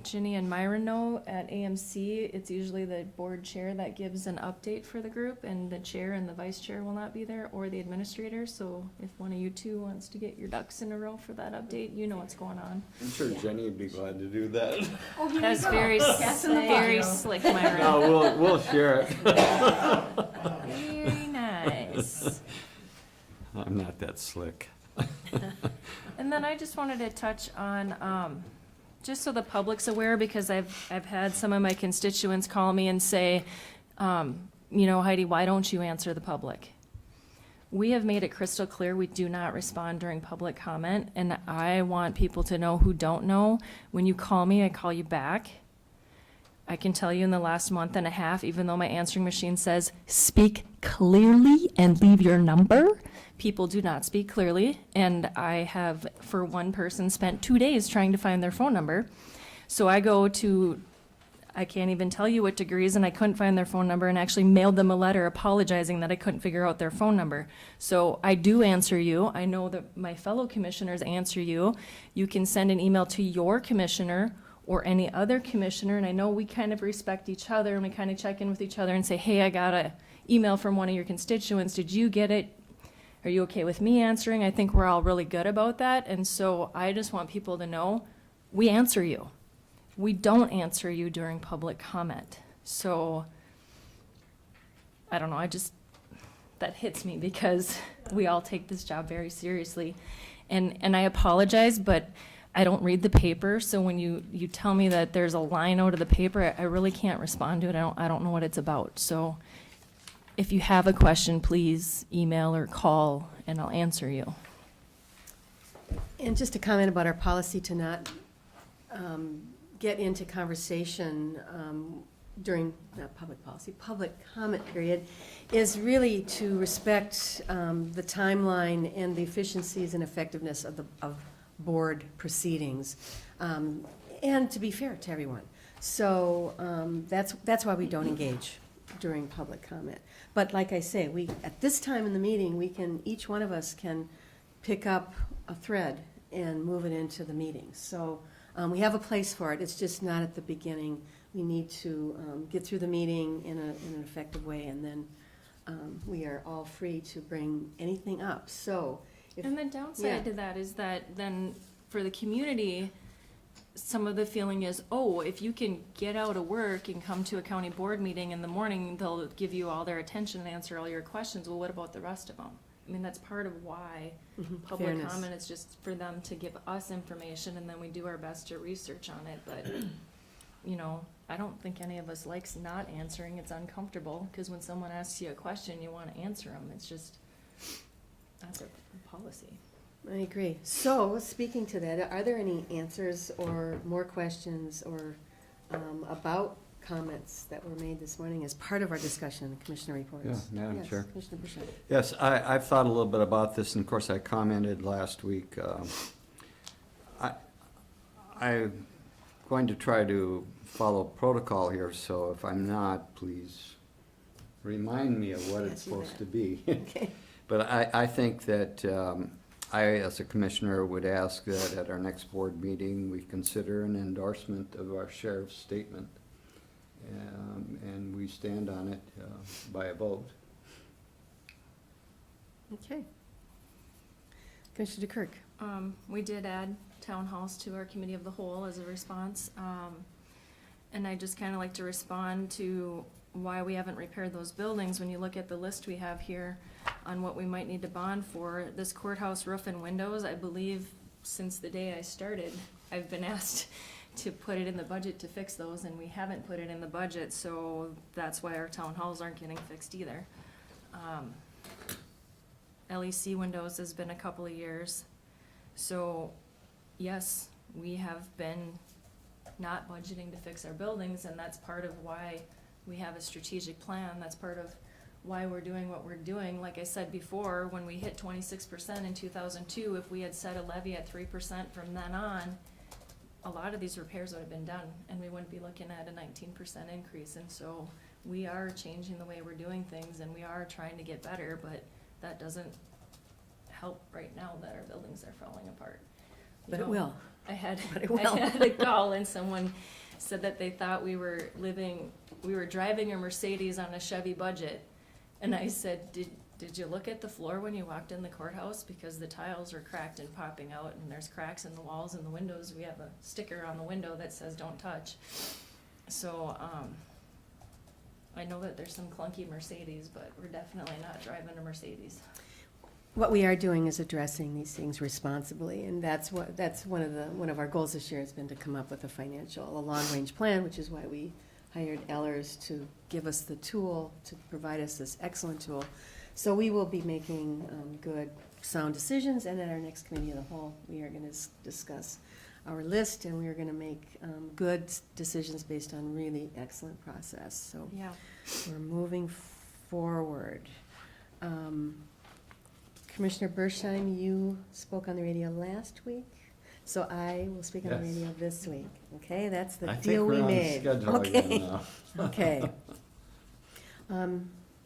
Ginny and Myron know, at AMC, it's usually the board chair that gives an update for the group, and the chair and the vice chair will not be there, or the administrator, so if one of you two wants to get your ducks in a row for that update, you know what's going on. I'm sure Jenny would be glad to do that. That's very, very slick, Myron. No, we'll share it. Very nice. I'm not that slick. And then I just wanted to touch on, just so the public's aware, because I've had some of my constituents call me and say, Heidi, why don't you answer the public? We have made it crystal clear we do not respond during public comment, and I want people to know who don't know. When you call me, I call you back. I can tell you in the last month and a half, even though my answering machine says, speak clearly and leave your number, people do not speak clearly. And I have, for one person, spent 2 days trying to find their phone number. So I go to, I can't even tell you what degrees, and I couldn't find their phone number, and actually mailed them a letter apologizing that I couldn't figure out their phone number. So I do answer you. I know that my fellow commissioners answer you. You can send an email to your commissioner or any other commissioner, and I know we kind of respect each other, and we kind of check in with each other and say, hey, I got an email from one of your constituents. Did you get it? Are you okay with me answering? I think we're all really good about that, and so I just want people to know we answer you. We don't answer you during public comment. So, I don't know, that hits me because we all take this job very seriously. And I apologize, but I don't read the paper, so when you tell me that there's a line out of the paper, I really can't respond to it. I don't know what it's about. So if you have a question, please email or call, and I'll answer you. And just a comment about our policy to not get into conversation during, not public policy, public comment period, is really to respect the timeline and the efficiencies and effectiveness of board proceedings, and to be fair to everyone. So that's why we don't engage during public comment. But like I say, at this time in the meeting, each one of us can pick up a thread and move it into the meeting. So we have a place for it, it's just not at the beginning. We need to get through the meeting in an effective way, and then we are all free to bring anything up. So, And the yeah. downside to that is that then for the community, some of the feeling is, oh, if you can get out of work and come to a county board meeting in the morning, they'll give you all their attention and answer all your questions. Well, what about the rest of them? I mean, that's part of why public Fairness. comment is just for them to give us information, and then we do our best to research on it. But, you know, I don't think any of us likes not answering. It's uncomfortable, because when someone asks you a question, you want to answer them. It's just, that's a policy. I agree. So, speaking to that, are there any answers or more questions or about comments that were made this morning as part of our discussion, Commissioner reports? Yeah, Madam Yes, Chair. Commissioner Bouchard. Yes, I've thought a little bit about this, and of course, I commented last week. I'm going to try to follow protocol here, so if I'm not, please remind me of what it's Yes, you supposed bet. to be. Okay. But I think that I, as a commissioner, would ask that at our next board meeting, we consider an endorsement of our sheriff's statement. And we stand on it by a vote. Okay. Commissioner DeKirk. We did add town halls to our committee of the whole as a response. And I just kind of like to respond to why we haven't repaired those buildings. When you look at the list we have here on what we might need to bond for, this courthouse roof and windows, I believe since the day I started, I've been asked to put it in the budget to fix those, and we haven't put it in the budget, so that's why our town halls aren't getting fixed either. LEC windows has been a couple of years. So, yes, we have been not budgeting to fix our buildings, and that's part of why we have a strategic plan. That's part of why we're doing what we're doing. Like I said before, when we hit 26% in 2002, if we had set a levy at 3% from then on, a lot of these repairs would have been done, and we wouldn't be looking at a 19% increase. And so we are changing the way we're doing things, and we are trying to get better, but that doesn't help right now that our buildings are falling apart. You But it know, will. I had But it will. I had a call, and someone said that they thought we were driving a Mercedes on a Chevy budget. And I said, did you look at the floor when you walked in the courthouse? Because the tiles are cracked and popping out, and there's cracks in the walls and the windows. We have a sticker on the window that says don't touch. So, I know that there's some clunky Mercedes, but we're definitely not driving a Mercedes. What we are doing is addressing these things responsibly, and that's one of our goals this year has been to come up with a long-range plan, which is why we hired Ellers to give us the tool, to provide us this excellent tool. So we will be making good, sound decisions, and at our next committee of the whole, we are going to discuss our list, and we are going to make good decisions based on really excellent process. So Yeah. we're moving forward. Commissioner Bershheim, you spoke on the radio last week, so I will speak on the Yes. radio this week. Okay, that's the I think deal we we're on made. schedule Okay. again now. Okay.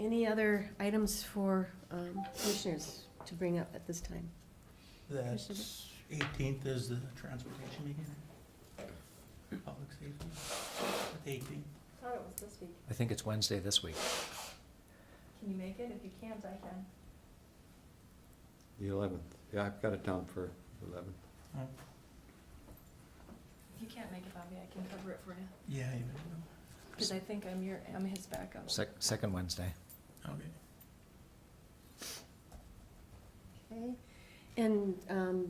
Any other items for commissioners to bring up at this time? That's 18th is the transportation meeting, public safety, the 18th. I thought it was this week. I think it's Wednesday this week. Can you make it? If you can't, I can. The 11th. Yeah, I've got it down for 11th. Oh, If you can't make it, Bobby, I can cover it for you. yeah, you know. Because I think I'm his backup. Second Wednesday. Okay. Okay. And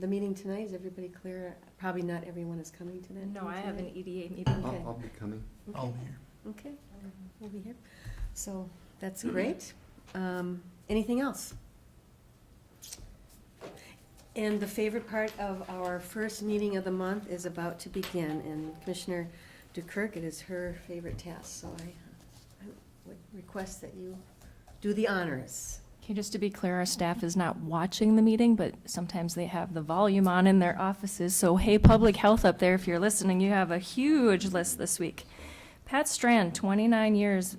the meeting tonight, is everybody clear? Probably not everyone is coming to that. No, I meeting have an tonight? EDA meeting. Okay. I'll be coming. I'll be here. Okay, we'll be here. So that's great. Anything else? And the favorite part of our first meeting of the month is about to begin, and Commissioner Dukirk, it is her favorite task, so I would request that you do the honors. Okay, just to be clear, our staff is not watching the meeting, but sometimes they have the volume on in their offices. So, hey, public health up there, if you're listening, you have a huge list this week. Pat Strand, 29 years,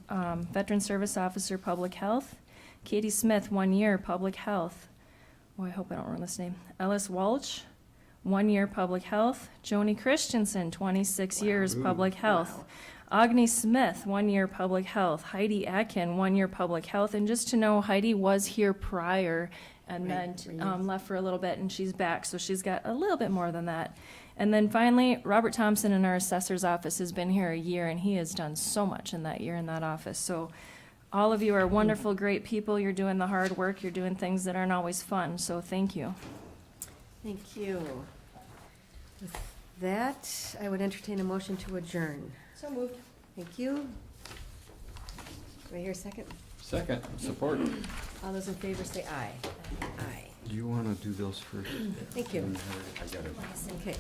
Veteran Service Officer, Public Health. Katie Smith, 1 year, Public Health. Oh, I hope I don't run this name. Ellis Walsh, 1 year, Public Health. Joni Christensen, 26 years, Public Health. Agni Smith, 1 year, Public Health. Heidi Atkin, 1 year, Public Health. And just to know, Heidi was here prior and then left for a little bit, and she's back, so she's got a little bit more than that. And then finally, Robert Thompson in our assessor's office has been here a year, and he has done so much in that year in that office. So all of you are wonderful, great people. You're doing the hard work. You're doing things that aren't always fun, so thank you. Thank you. With that, I would entertain a motion to adjourn. So moved. Thank you. Do I hear a second? Second, support. All those in favor say aye. Aye. Do you want to do those first? Thank you. I got it. Okay.